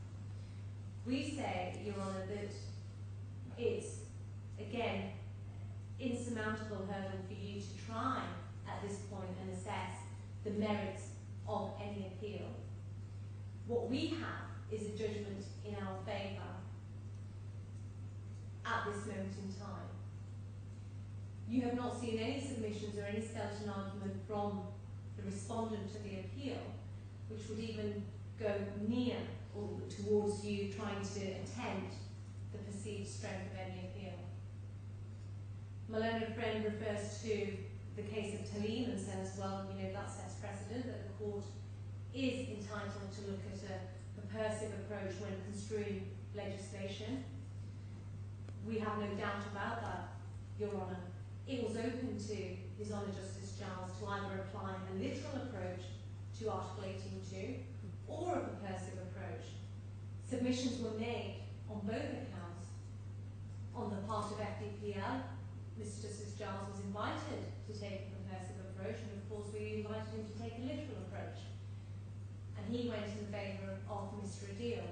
We say, Your Honour, that it's, again, insurmountable hurdle for you to try at this point and assess the merits of any appeal. What we have is a judgment in our favour at this moment in time. You have not seen any submissions or any skeleton argument from the respondent to the appeal, which would even go near or towards you trying to attempt the perceived strength of any appeal. My learned friend refers to the case of Talim and says, well, you know, that sets precedent that the court is entitled to look at a purposive approach when construing legislation. We have no doubt about that, Your Honour. It was open to His Honour Justice Giles to either apply a literal approach to Article 18.2 or a purposive approach. Submissions were made on both accounts. On the part of FDPL, Mr. Justice Giles was invited to take a purposive approach, and of course we invited him to take a literal approach. And he went in favour of Mr. Adil.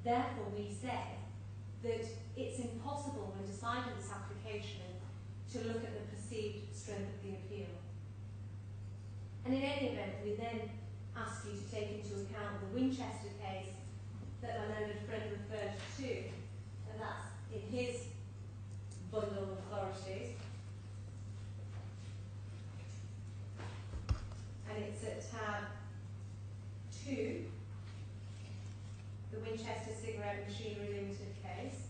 Therefore we say that it's impossible when deciding this application to look at the perceived strength of the appeal. And in any event, we then ask you to take into account the Winchester case that my learned friend referred to, and that's in his bundle of authorities. And it's at tab 2, the Winchester Cigarette Machinery Limited case.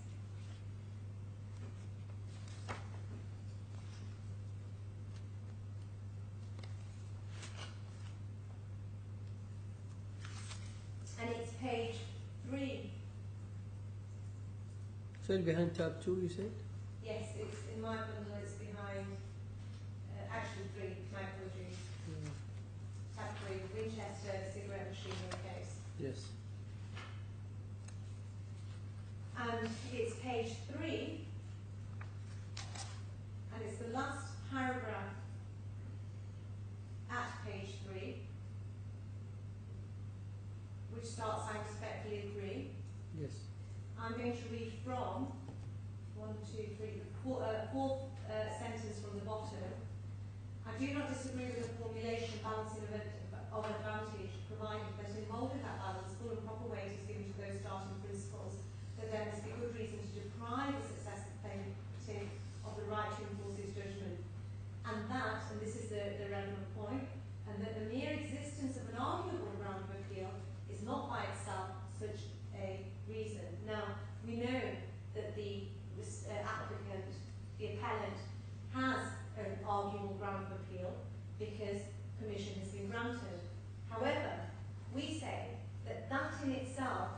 And it's page 3.
So it's behind tab 2, you said?
Yes, it's in my bundle, it's behind, actually 3, my apologies.
Yeah.
Tab 3, Winchester Cigarette Machinery case.
Yes.
And it's page 3, and it's the last paragraph at page 3, which starts, "I respectfully agree."
Yes.
I'm going to read from the fourth sentence from the bottom. "I do not disagree with the formulation balancing of advantage, provided that in moulding that balance, full and proper weight is given to those starting principles, that there must be good reason to deprive the successive plaintiff of the right to enforce his judgment. And that, and this is the relevant point, and that the mere existence of an arguable ground of appeal is not by itself such a reason." Now, we know that the applicant, the appellant, has an arguable ground of appeal because permission has been granted. However, we say that that in itself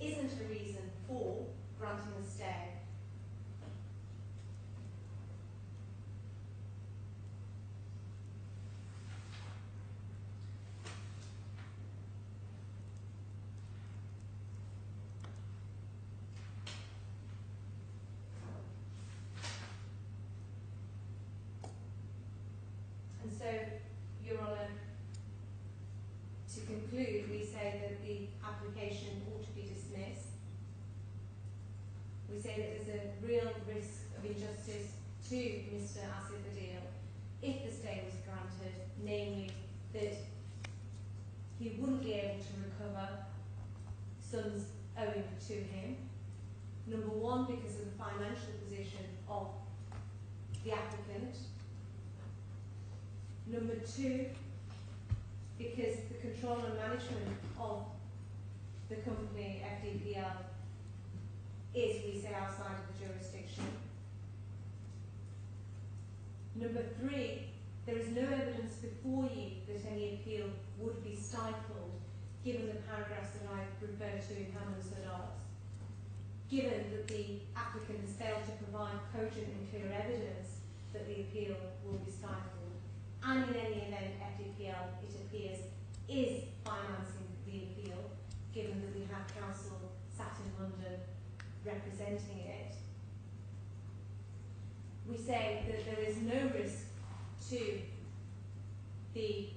isn't a reason for granting a stay. And so, Your Honour, to conclude, we say that the application ought to be dismissed. We say that there's a real risk of injustice to Mr. Asif Adil if the stay was granted, namely that he wouldn't be able to recover sums owing to him. Number one, because of the financial position of the applicant. Number two, because the control and management of the company FDPL is, we say, outside of the jurisdiction. Number three, there is no evidence before you that any appeal would be stifled, given the paragraphs that I referred to in Hammond's Sadat, given that the applicant has failed to provide cogent and clear evidence that the appeal will be stifled. And in any event, FDPL, it appears, is financing the appeal, given that we have counsel sat in London representing it. We say that there is no risk to the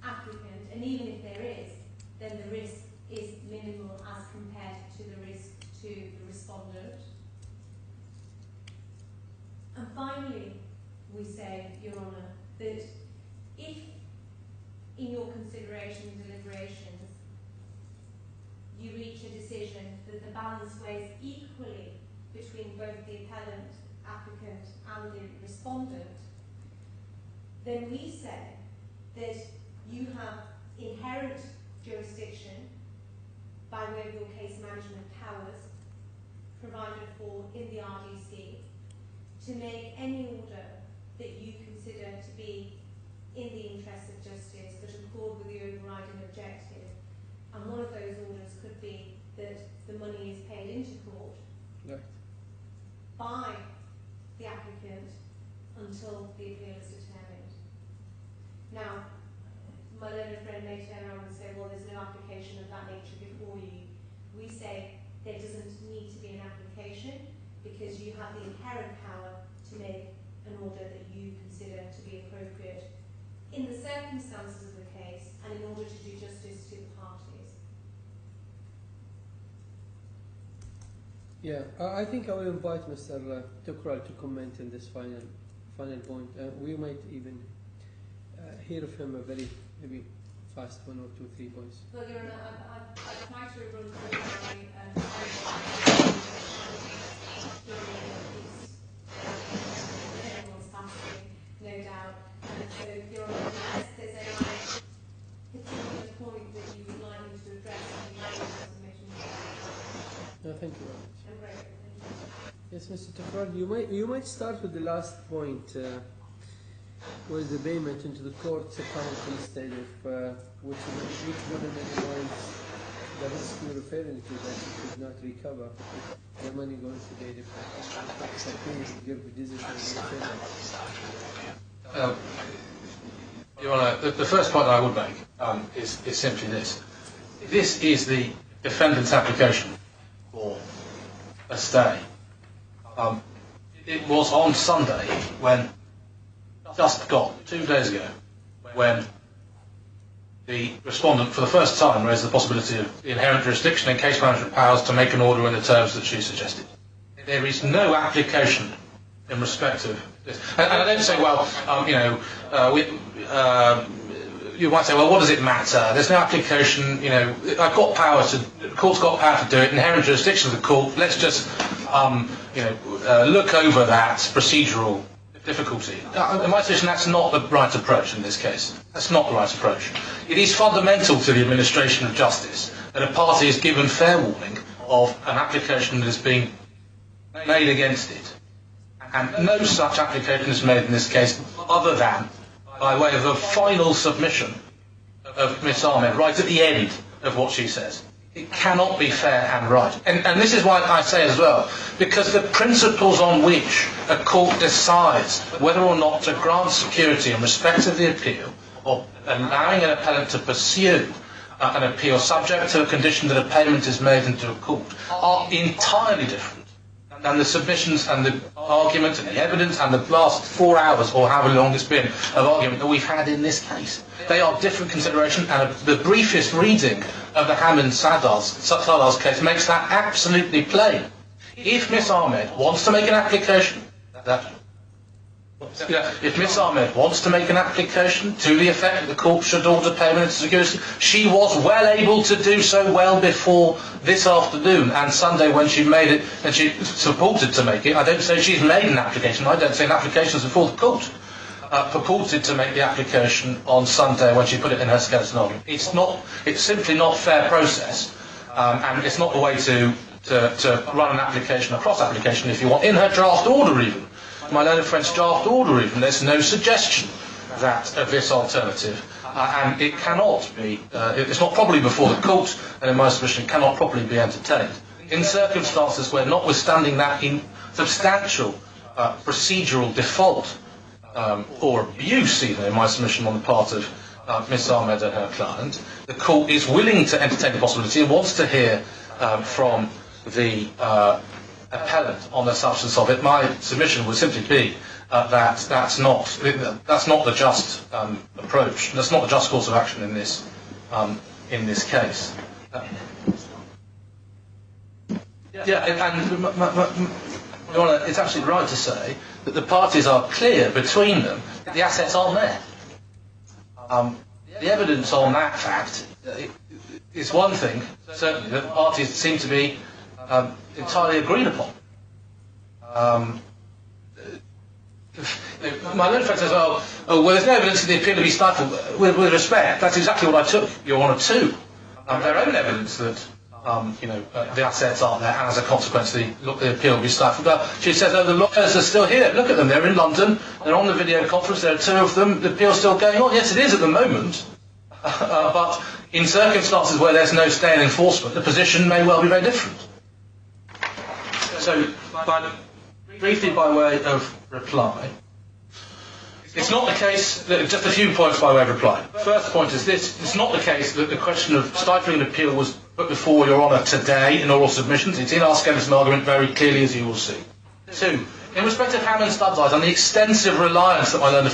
applicant, and even if there is, then the risk is minimal as compared to the risk to the respondent. And finally, we say, Your Honour, that if in your consideration and deliberations you reach a decision that the balance weighs equally between both the appellant, applicant and the respondent, then we say that you have inherent jurisdiction by way of your case management powers provided for in the RDC to make any order that you consider to be in the interest of justice that accord with the overriding objective. And one of those orders could be that the money is paid into court by the applicant until the appeal is determined. Now, my learned friend may turn around and say, well, there's no application of that nature before you. We say there doesn't need to be an application because you have the inherent power to make an order that you consider to be appropriate in the circumstances of the case and in order to do justice to the parties.
Yeah, I think I will invite Mr. Tukral to comment on this final final point. We might even hear from him a very maybe fast 1 or 2, 3 points.
Well, Your Honour, I'd try to run through everyone's fasting, no doubt. And so, Your Honour, unless there's any particular point that you would like me to address in the submission.
No, thank you very much.
I'm grateful.
Yes, Mr. Tafar, you might start with the last point, was the payment into the court's account instead of which would minimize the risk you're referring to that you could not recover if the money goes to the
Your Honour, the first point I would make is simply this. This is the defendant's application for a stay. It was on Sunday when, just gone, 2 days ago, when the respondent for the first time raised the possibility of the inherent jurisdiction and case management powers to make an order in the terms that she suggested. There is no application in respect of this. And I don't say, well, you might say, well, what does it matter? There's no application, I've got power to, the court's got power to do it, inherent jurisdiction of the court, let's just, look over that procedural difficulty. In my position, that's not the right approach in this case. That's not the right approach. It is fundamental to the administration of justice that a party is given fair warning of an application that is being made against it. And no such application is made in this case other than by way of a final submission of Miss Ahmed right at the end of what she says. It cannot be fair and right. And this is why I say as well, because the principles on which a court decides whether or not to grant security in respect of the appeal, or allowing an appellant to pursue an appeal subject to a condition that a payment is made into a court, are entirely different than the submissions and the argument and the evidence and the last 4 hours, or however long it's been, of argument that we've had in this case. They are different consideration, and the briefest reading of the Hammond Sadar's case makes that absolutely plain. If Miss Ahmed wants to make an application, if Miss Ahmed wants to make an application to the effect that the court should order payment into security, she was well able to do so well before this afternoon and Sunday when she made it, and she purported to make it. I don't say she's made an application, I don't say an application is before the court. Purported to make the application on Sunday when she put it in her skeleton argument. It's simply not fair process, and it's not the way to run an application, a cross application if you want. In her draft order even, my learned friend's draft order even, there's no suggestion of this alternative, and it cannot be, it's not properly before the court, and in my submission it cannot properly be entertained. In circumstances where, notwithstanding that in substantial procedural default, or abuse even in my submission on the part of Miss Ahmed and her client, the court is willing to entertain the possibility and wants to hear from the appellant on the substance of it. My submission would simply be that's not the just approach. That's not the just course of action in this case. It's absolutely right to say that the parties are clear between them that the assets aren't there. The evidence on that fact is one thing, certainly, that the parties seem to be entirely agreed upon. My learned friend says, well, there's no evidence of the appeal to be stifled. With respect, that's exactly what I took Your Honour to. Their own evidence that the assets aren't there, and as a consequence, the appeal will be stifled. She says, the lawyers are still here. Look at them. They're in London. They're on the video conference. There are 2 of them. The appeal's still going on. Yes, it is at the moment. But in circumstances where there's no stay and enforcement, the position may well be very different. So, briefly by way of reply, it's not the case that, just a few points by way of reply. First point is this: it's not the case that the question of stifling an appeal was put before Your Honour today in oral submissions. It's in our skeleton argument very clearly, as you will see. 2, in respect of Hammond Sadar's and the extensive reliance that my learned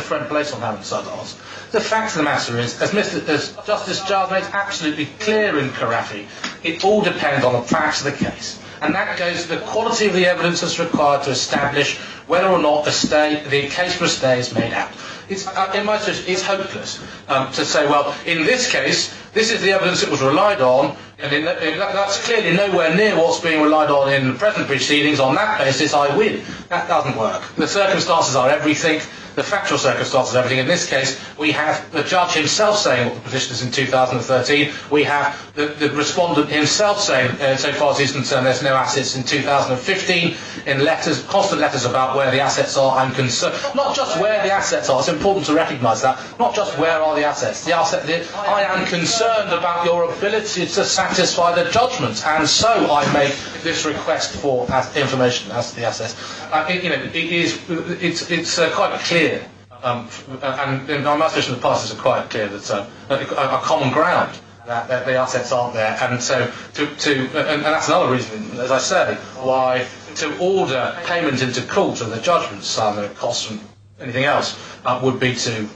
friend placed on Hammond Sadar's, the fact of the matter is, as Justice Giles made absolutely clear in Karafi, it all depends on the facts of the case. and that goes to the quality of the evidence that's required to establish whether or not the case for a stay is made out. It's, in my judgment, it's hopeless to say, well, in this case, this is the evidence that was relied on, and that's clearly nowhere near what's being relied on in the present proceedings. On that basis, I win. That doesn't work. The circumstances are everything. The factual circumstances, everything. In this case, we have the judge himself saying what the position is in 2013. We have the respondent himself saying, so far as he's concerned, there's no assets in 2015. In letters, constant letters about where the assets are. I'm concerned, not just where the assets are. It's important to recognise that. Not just where are the assets. I am concerned about your ability to satisfy the judgment, and so I make this request for information as to the assets. It's quite clear. And in my position, the parties are quite clear that a common ground that the assets aren't there, and so and that's another reason, as I say, why to order payment into court of the judgments, the costs and anything else, would be to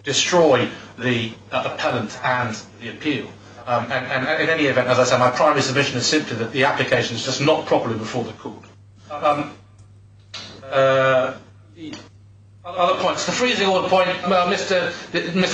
destroy the appellant and the appeal. And in any event, as I say, my primary submission is simply that the application is just not properly before the court. Other points. The freezing order point, well, Mr.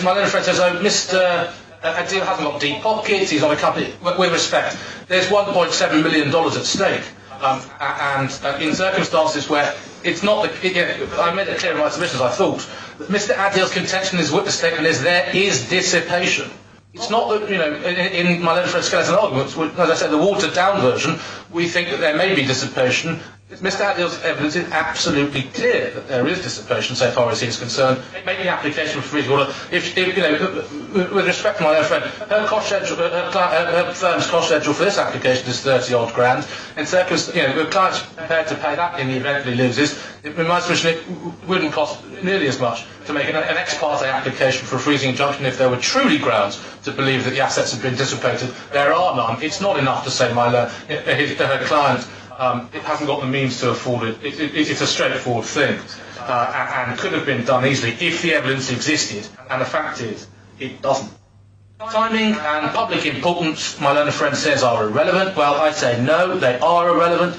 My learned friend says, Mr. Adil hasn't got deep pockets, he's on a company. With respect, there's $1.7 million at stake. And in circumstances where it's not I made it clear in my submissions, I thought, that Mr. Adil's contention in his witness statement is there is dissipation. It's not that, in my learned friend's skeleton arguments, as I said, the watered down version, we think that there may be dissipation. Mr. Adil's evidence is absolutely clear that there is dissipation so far as he is concerned. Make the application for freezing order. If with respect to my learned friend, her firm's cost schedule for this application is 30-odd grand. In circumstances, the client's prepared to pay that in the event that he loses. In my submission, it wouldn't cost nearly as much to make an ex parte application for a freezing injunction if there were truly grounds to believe that the assets have been dissipated. There are none. It's not enough to say her client it hasn't got the means to afford it. It's a straightforward thing, and could have been done easily if the evidence existed, and the fact is, it doesn't. Timing and public importance, my learned friend says, are irrelevant. Well, I say no, they are irrelevant.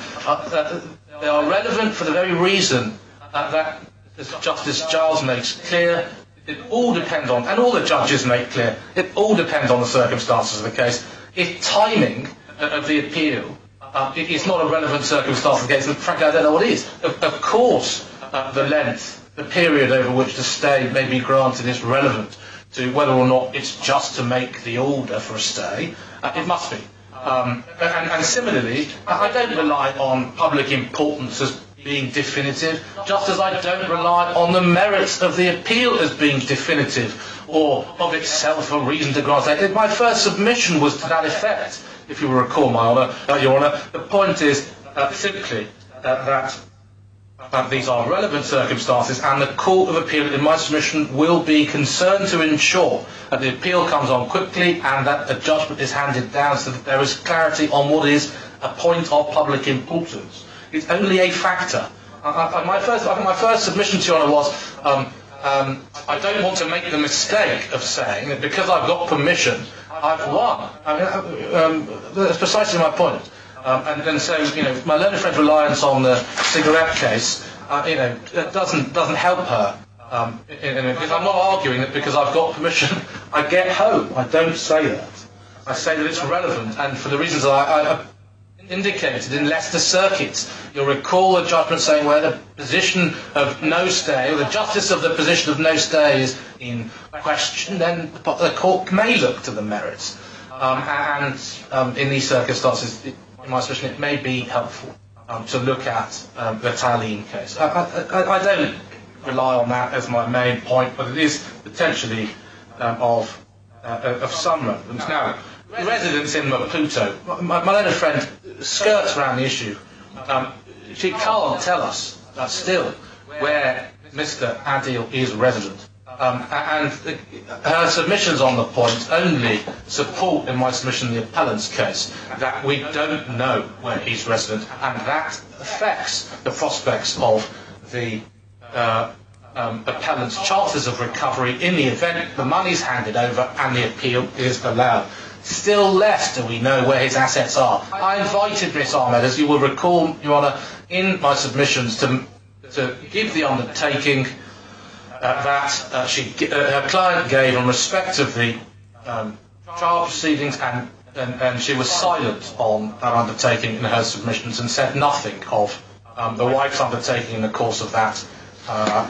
They are relevant for the very reason that, as Justice Giles makes clear, it all depends on, and all the judges make clear, it all depends on the circumstances of the case. If timing of the appeal it's not a relevant circumstance of the case, and frankly I don't know what is. Of course, the length, the period over which the stay may be granted is relevant to whether or not it's just to make the order for a stay. It must be. And similarly, I don't rely on public importance as being definitive, just as I don't rely on the merits of the appeal as being definitive, or of itself a reason to grant stay. My first submission was to that effect, if you will recall, Your Honour. The point is simply that these are relevant circumstances, and the Court of Appeal, in my submission, will be concerned to ensure that the appeal comes on quickly and that a judgment is handed down so that there is clarity on what is a point of public importance. It's only a factor. My first submission to Your Honour was I don't want to make the mistake of saying that because I've got permission, I've won. That's precisely my point. And so, my learned friend's reliance on the cigarette case, doesn't help her. Because I'm not arguing that because I've got permission, I get home. I don't say that. I say that it's relevant, and for the reasons I indicated in Leicester Circuit. You'll recall the judgment saying where the position of no stay, or the justice of the position of no stay is in question, then the court may look to the merits. In these circumstances, in my submission, it may be helpful to look at the Tallinn case. I don't rely on that as my main point, but it is potentially of some relevance. Now, residents in Maputo, my learned friend skirts around the issue. She can't tell us still where Mr. Adil is resident. And her submissions on the point only support, in my submission, the appellant's case, that we don't know where he's resident, and that affects the prospects of the appellant's chances of recovery in the event the money's handed over and the appeal is allowed. Still less do we know where his assets are. I invited Miss Ahmed, as you will recall, Your Honour, in my submissions to give the undertaking that her client gave in respect of the trial proceedings, and she was silent on that undertaking in her submissions and said nothing of the wife's undertaking in the course of that.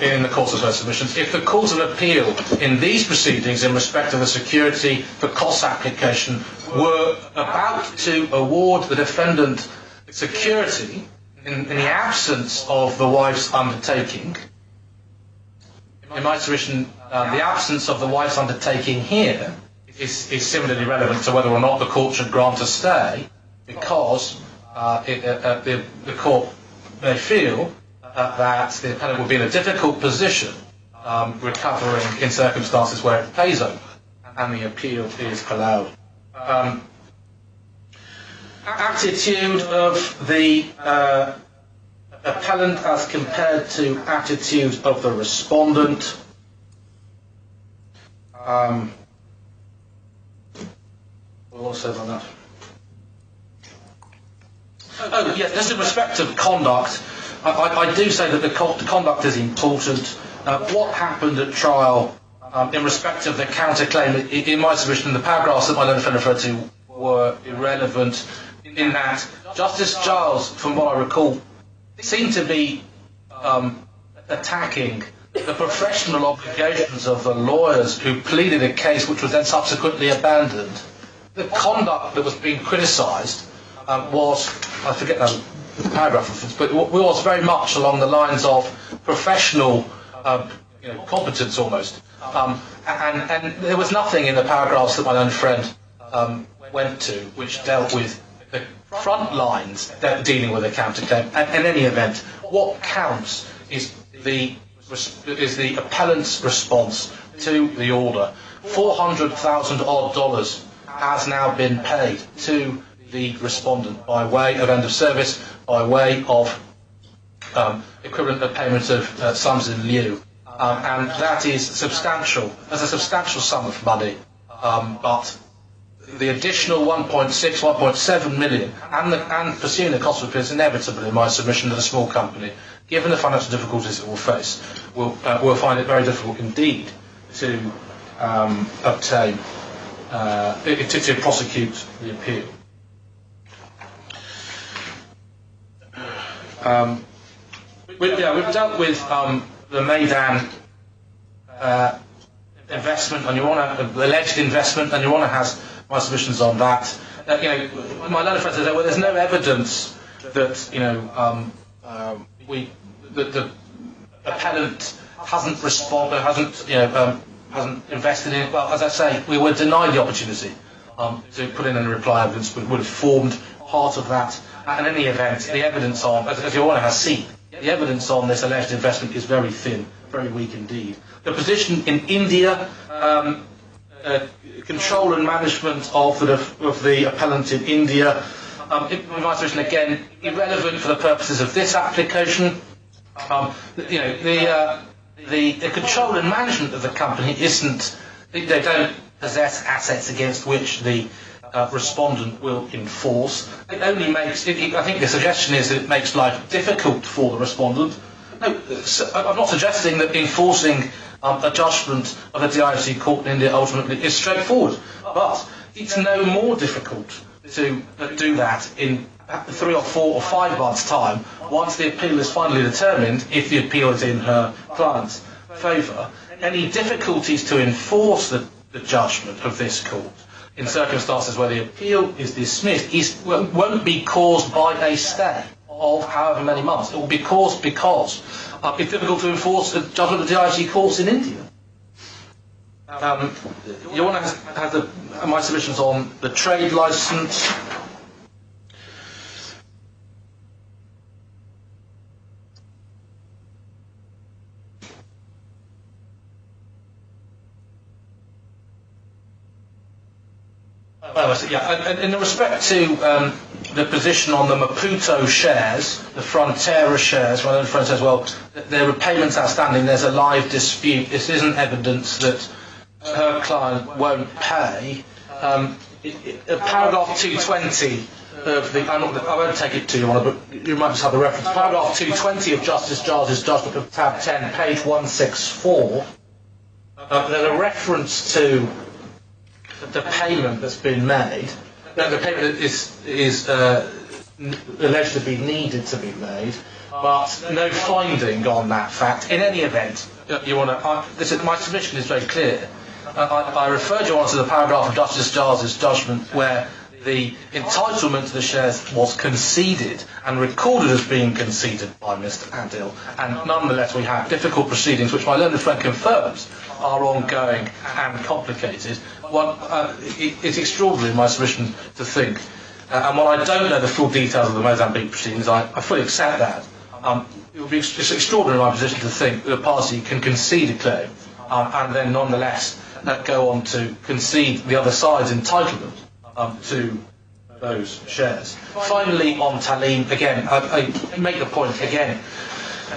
In the course of her submissions. If the Court of Appeal in these proceedings in respect of the security for costs application were about to award the defendant security in the absence of the wife's undertaking, in my submission, the absence of the wife's undertaking here is similarly relevant to whether or not the Court should grant a stay, because the Court may feel that the appellant would be in a difficult position recovering in circumstances where it pays over and the appeal is allowed. Attitude of the appellant as compared to attitude of the respondent. What was said on that? Oh, yes, this in respect of conduct. I do say that the conduct is important. What happened at trial in respect of the counterclaim, in my submission, the paragraphs that my learned friend referred to were irrelevant, in that Justice Giles, from what I recall, seemed to be attacking the professional obligations of the lawyers who pleaded a case which was then subsequently abandoned. The conduct that was being criticised was, I forget now the paragraph reference, but was very much along the lines of professional competence almost. And there was nothing in the paragraphs that my learned friend went to which dealt with the front lines dealing with a counterclaim. And in any event, what counts is the appellant's response to the order. $400,000 odd has now been paid to the respondent by way of end of service, by way of equivalent of payment of sums in lieu. And that is substantial. That's a substantial sum of money. But the additional 1.7 million and pursuing the cost of appeal is inevitable in my submission to the small company. Given the financial difficulties it will face, we'll find it very difficult indeed to obtain, to prosecute the appeal. We've dealt with the Maidan investment, and Your Honour, alleged investment, and Your Honour has my submissions on that. My learned friend says that there's no evidence that that the appellant hasn't responded, hasn't invested in it. Well, as I say, we were denied the opportunity to put in any reply evidence, but would have formed part of that. And in any event, the evidence on, as Your Honour has seen, the evidence on this alleged investment is very thin, very weak indeed. The position in India, control and management of the appellant in India, in my submission again, irrelevant for the purposes of this application. The control and management of the company isn't, they don't possess assets against which the respondent will enforce. It only makes, I think the suggestion is that it makes life difficult for the respondent. No, I'm not suggesting that enforcing a judgment of the DIC court in India ultimately is straightforward, but it's no more difficult to do that in 3 or 4 or 5 months' time once the appeal is finally determined, if the appeal is in her client's favour. Any difficulties to enforce the judgment of this court in circumstances where the appeal is dismissed won't be caused by a stay of however many months. It will be caused because it's difficult to enforce the judgment of the DIC courts in India. Your Honour has my submissions on the trade licence. And in respect to the position on the Maputo shares, the Frontera shares, my own friend says, well, there are payments outstanding, there's a live dispute, this isn't evidence that her client won't pay. paragraph 220 of the, I won't take it to you, Honour, but you might just have the reference. Paragraph 220 of Justice Giles' judgment of tab 10, page 164, there's a reference to the payment that's been made. The payment is alleged to be needed to be made, but no finding on that fact. In any event, my submission is very clear. I referred you on to the paragraph of Justice Giles' judgment where the entitlement to the shares was conceded and recorded as being conceded by Mr. Adil, and nonetheless we have difficult proceedings which my learned friend confirms are ongoing and complicated. It's extraordinary, my submission, to think, and while I don't know the full details of the Mozambique proceedings, I fully accept that. It's extraordinary, my position, to think that a party can concede a claim and then nonetheless go on to concede the other side's entitlement to those shares. Finally, on Talim, again, I make the point again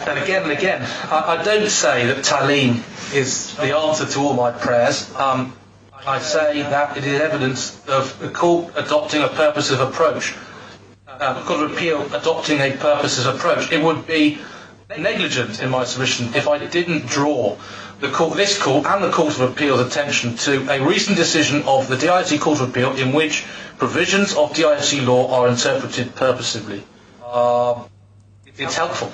and again and again. I don't say that Talim is the answer to all my prayers. I say that it is evidence of the court adopting a purposive approach. The Court of Appeal adopting a purposive approach. It would be negligent in my submission if I didn't draw this court and the Court of Appeal's attention to a recent decision of the DIC Court of Appeal in which provisions of DIC law are interpreted purposively. It's helpful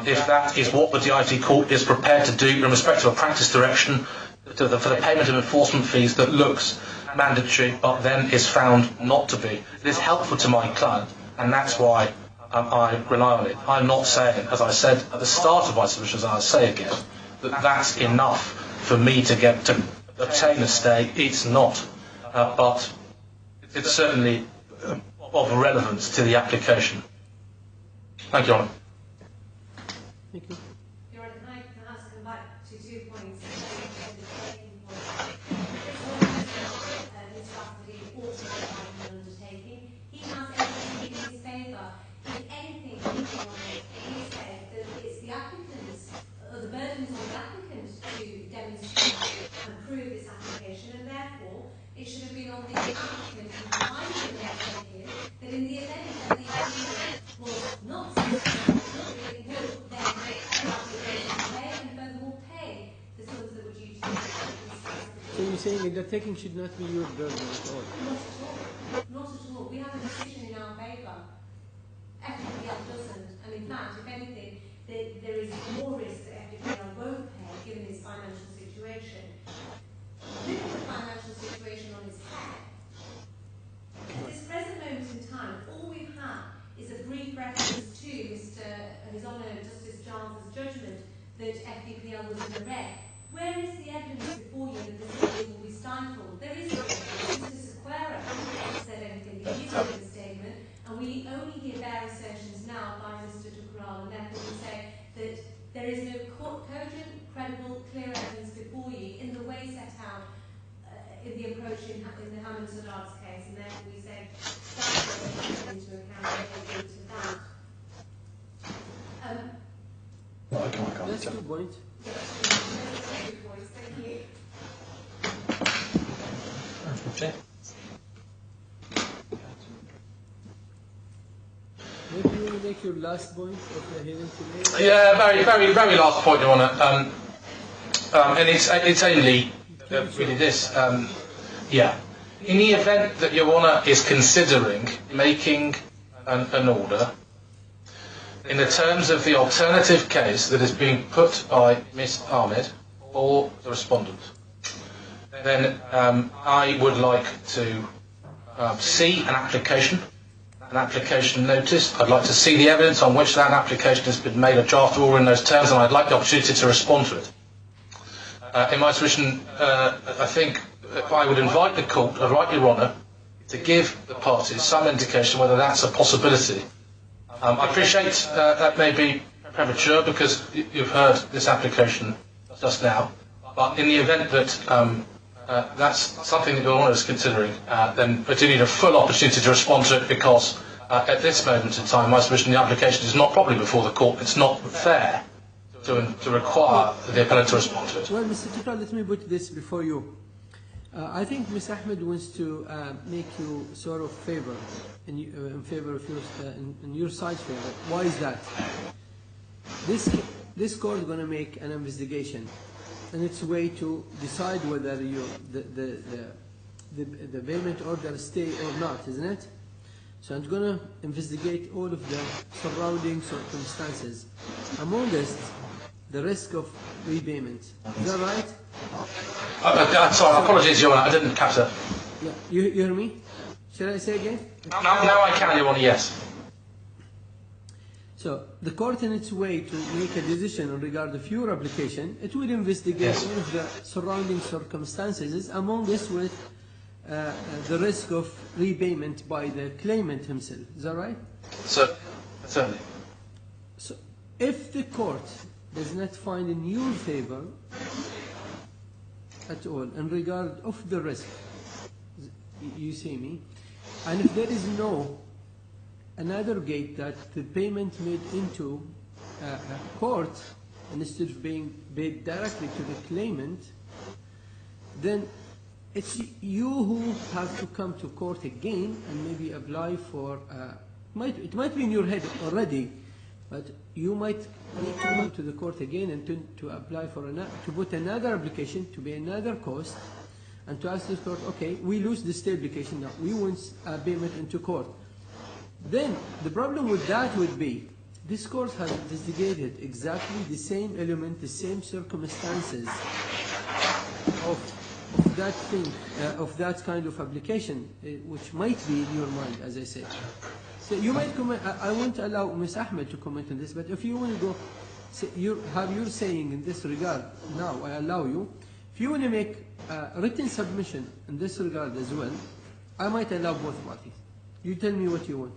if that is what the DIC Court is prepared to do in respect of a practice direction for the payment of enforcement fees that looks mandatory but then is found not to be. It is helpful to my client, and that's why I rely on it. I'm not saying, as I said at the start of my submissions, and I'll say again, that that's enough for me to obtain a stay. It's not, but it's certainly of relevance to the application. Thank you, Honour.
Thank you.
Your Honour, can I perhaps come back to 2 points? Undertaking. He has everything in his favour. If anything, he said that it's the applicant's, or the burden is on the applicant to demonstrate and prove this application, and therefore it should have been on the applicant to provide the application that in the event that the applicant was not successful, it would then make the application pay and furthermore pay the sums that were due to the applicant.
So you're saying that the taking should not be your burden at all?
Not at all. We have a decision in our favour. FDPL doesn't. And in fact, if anything, there is more risk that FDPL won't pay given his financial situation. Looking at the financial situation on his head, at this present moment in time, all we've had is a brief reference to His Honour Justice Giles' judgment that FDPL was in the red. Where is the evidence before you that this deal will be stifled? There is no evidence. Mr. Sequeira hasn't said anything. He is in the statement, and we only hear bare assertions now by Mr. Tukral, and therefore we say that there is no cogent, credible, clear evidence before you in the way set out in the approach in the Hammond Sadat's case, and therefore we say that's into account related to that.
That's a good point.
Thank you.
Okay.
Maybe you will make your last point of the hearing today?
Yeah, very last point, Your Honour. And it's only really this. Yeah. In the event that Your Honour is considering making an order in the terms of the alternative case that is being put by Miss Ahmed or the respondent, then I would like to see an application notice. I'd like to see the evidence on which that application has been made, a draft order in those terms, and I'd like the opportunity to respond to it. In my submission, I think I would invite the court, Your Honour, to give the parties some indication whether that's a possibility. I appreciate that may be premature because you've heard this application just now, but in the event that that's something that Your Honour is considering, then I do need a full opportunity to respond to it because at this moment in time, my submission, the application is not properly before the court. It's not fair to require the appellant to respond to it.
Well, Mr. Tukral, let me put this before you. I think Ms. Ahmed wants to make you sort of favor, in favor of your, in your side's favor. Why is that? This court is going to make an investigation, and it's a way to decide whether the payment order stay or not, isn't it? So I'm going to investigate all of the surrounding circumstances. Among us, the risk of repayment. Is that right?
Sorry, apologies, Your Honour, I didn't catch that.
Yeah, you hear me? Shall I say again?
Now I can, Your Honour, yes.
So the court, in its way to make a decision in regard of your application, it will investigate
Yes.
all of the surrounding circumstances, among us with the risk of repayment by the claimant himself. Is that right?
So, certainly.
So if the court does not find in your favor at all in regard of the risk, you see me, and if there is no another gate that the payment made into a court instead of being paid directly to the claimant, then it's you who have to come to court again and maybe apply for, it might be in your head already, but you might need to come to the court again and to apply for to put another application, to pay another cost, and to ask the court, okay, we lose this application now, we want a payment into court. Then the problem with that would be, this court has investigated exactly the same element, the same circumstances of that thing, of that kind of application, which might be in your mind, as I said. So you might comment. I won't allow Ms. Ahmed to comment on this, but if you want to go, have your saying in this regard now, I allow you. If you want to make a written submission in this regard as well, I might allow both parties. You tell me what you want.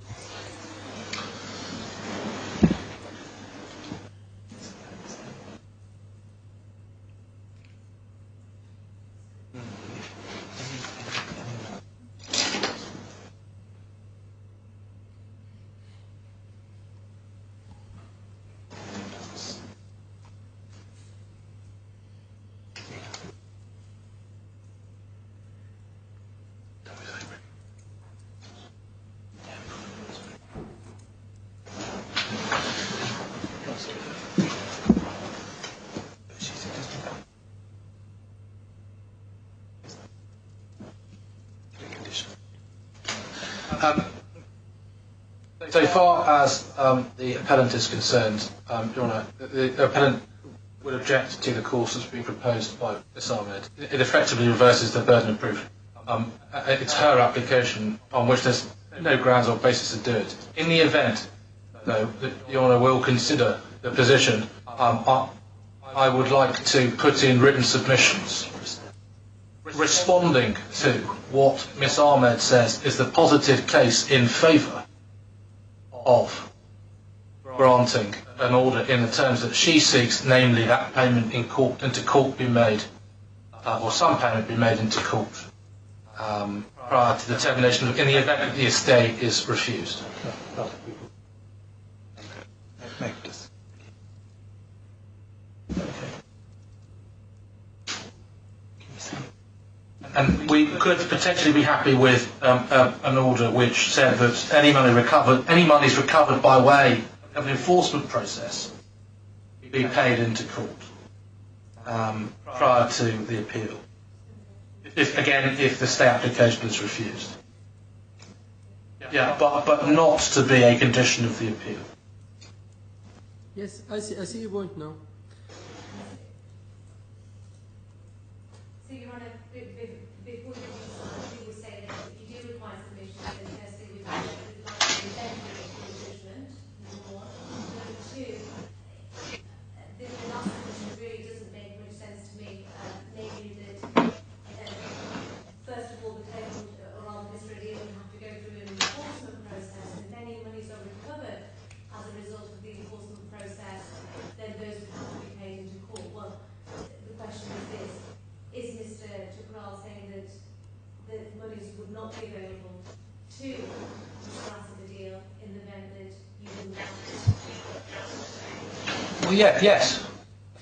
So far as the appellant is concerned, Your Honour, the appellant would object to the course that's being proposed by Ms. Ahmed. It effectively reverses the burden of proof. It's her application on which there's no grounds or basis to do it. In the event, though, that Your Honour will consider the position, I would like to put in written submissions responding to what Ms. Ahmed says is the positive case in favour of granting an order in the terms that she seeks, namely that payment into court be made, or some payment be made into court prior to the termination in the event that the estate is refused. And we could potentially be happy with an order which said that any monies recovered by way of an enforcement process be paid into court prior to the appeal. If the stay application is refused. Yeah, but not to be a condition of the appeal.
Yes, I see your point now.
So you want to, before you would say that if you do require submission, then firstly we'd like to present the judgment, number one. Number two, the last submission really doesn't make much sense to me, namely that first of all the claimant, or rather Mr. Adil, would have to go through an enforcement process, and if any monies are recovered as a result of the enforcement process, then those would have to be paid into court. Well, the question is this. Is Mr. Tukral saying that the monies would not be available to Mr. Adil in the event that you didn't want it?
Well, yes.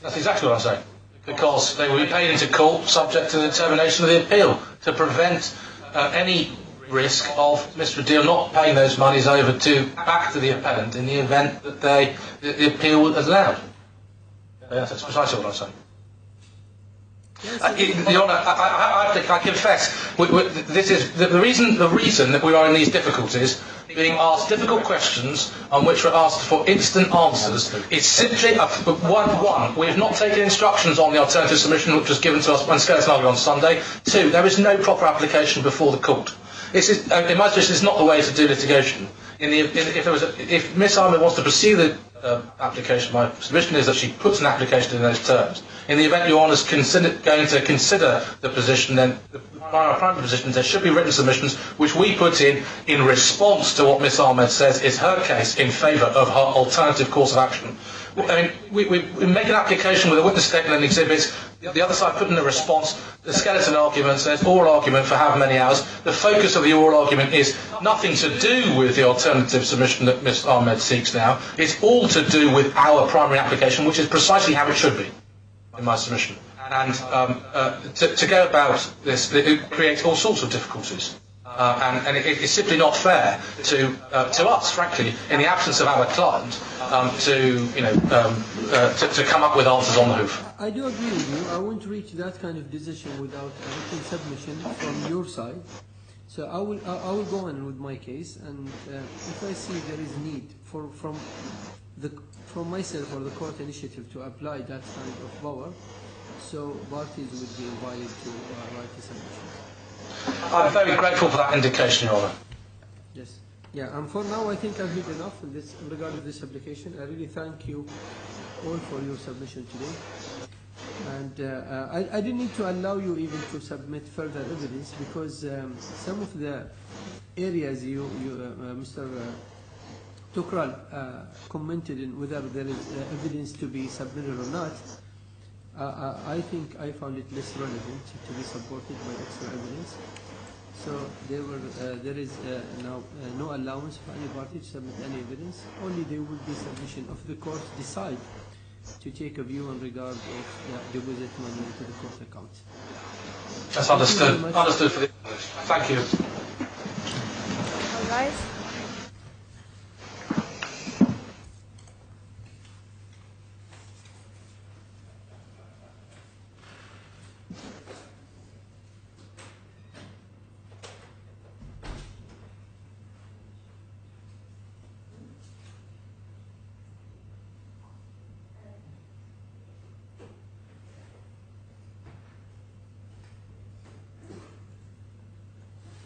That's exactly what I'm saying. because they will be paid into court subject to the determination of the appeal to prevent any risk of Mr. Adil not paying those monies over back to the appellant in the event that the appeal is allowed. Yes, that's precisely what I'm saying. Your Honour, I confess, this is the reason that we are in these difficulties, being asked difficult questions on which we're asked for instant answers, is simply one. We have not taken instructions on the alternative submission which was given to us when skeleton argued on Sunday. Two, there is no proper application before the court. In my position, it's not the way to do litigation. If Miss Ahmed wants to pursue the application, my submission is that she puts an application in those terms. In the event Your Honour is going to consider the position, then our primary position, there should be written submissions which we put in response to what Miss Ahmed says is her case in favour of her alternative course of action. I mean, we make an application with a witness statement and exhibits. The other side put in a response. The skeleton argument says oral argument for how many hours. The focus of the oral argument is nothing to do with the alternative submission that Ms Ahmed seeks now. It's all to do with our primary application, which is precisely how it should be in my submission. And to go about this, it creates all sorts of difficulties. And it's simply not fair to us, frankly, in the absence of our client, to come up with answers on the hoof.
I do agree with you. I won't reach that kind of decision without a written submission from your side. So I will go on with my case, and if I see there is need from myself or the court initiative to apply that kind of power, so parties would be invited to write a submission.
I'm very grateful for that indication, Your Honour.
Yes. Yeah, and for now I think I've hit enough in regarding this application. I really thank you all for your submission today. And I didn't need to allow you even to submit further evidence because some of the areas Mr. Tukral commented in whether there is evidence to be submitted or not. I think I found it less relevant to be supported by extra evidence. So there is now no allowance for any party to submit any evidence. Only there will be submission of the court decide to take a view in regard of deposit money into the court account.
That's understood. Understood. Thank you.
All right.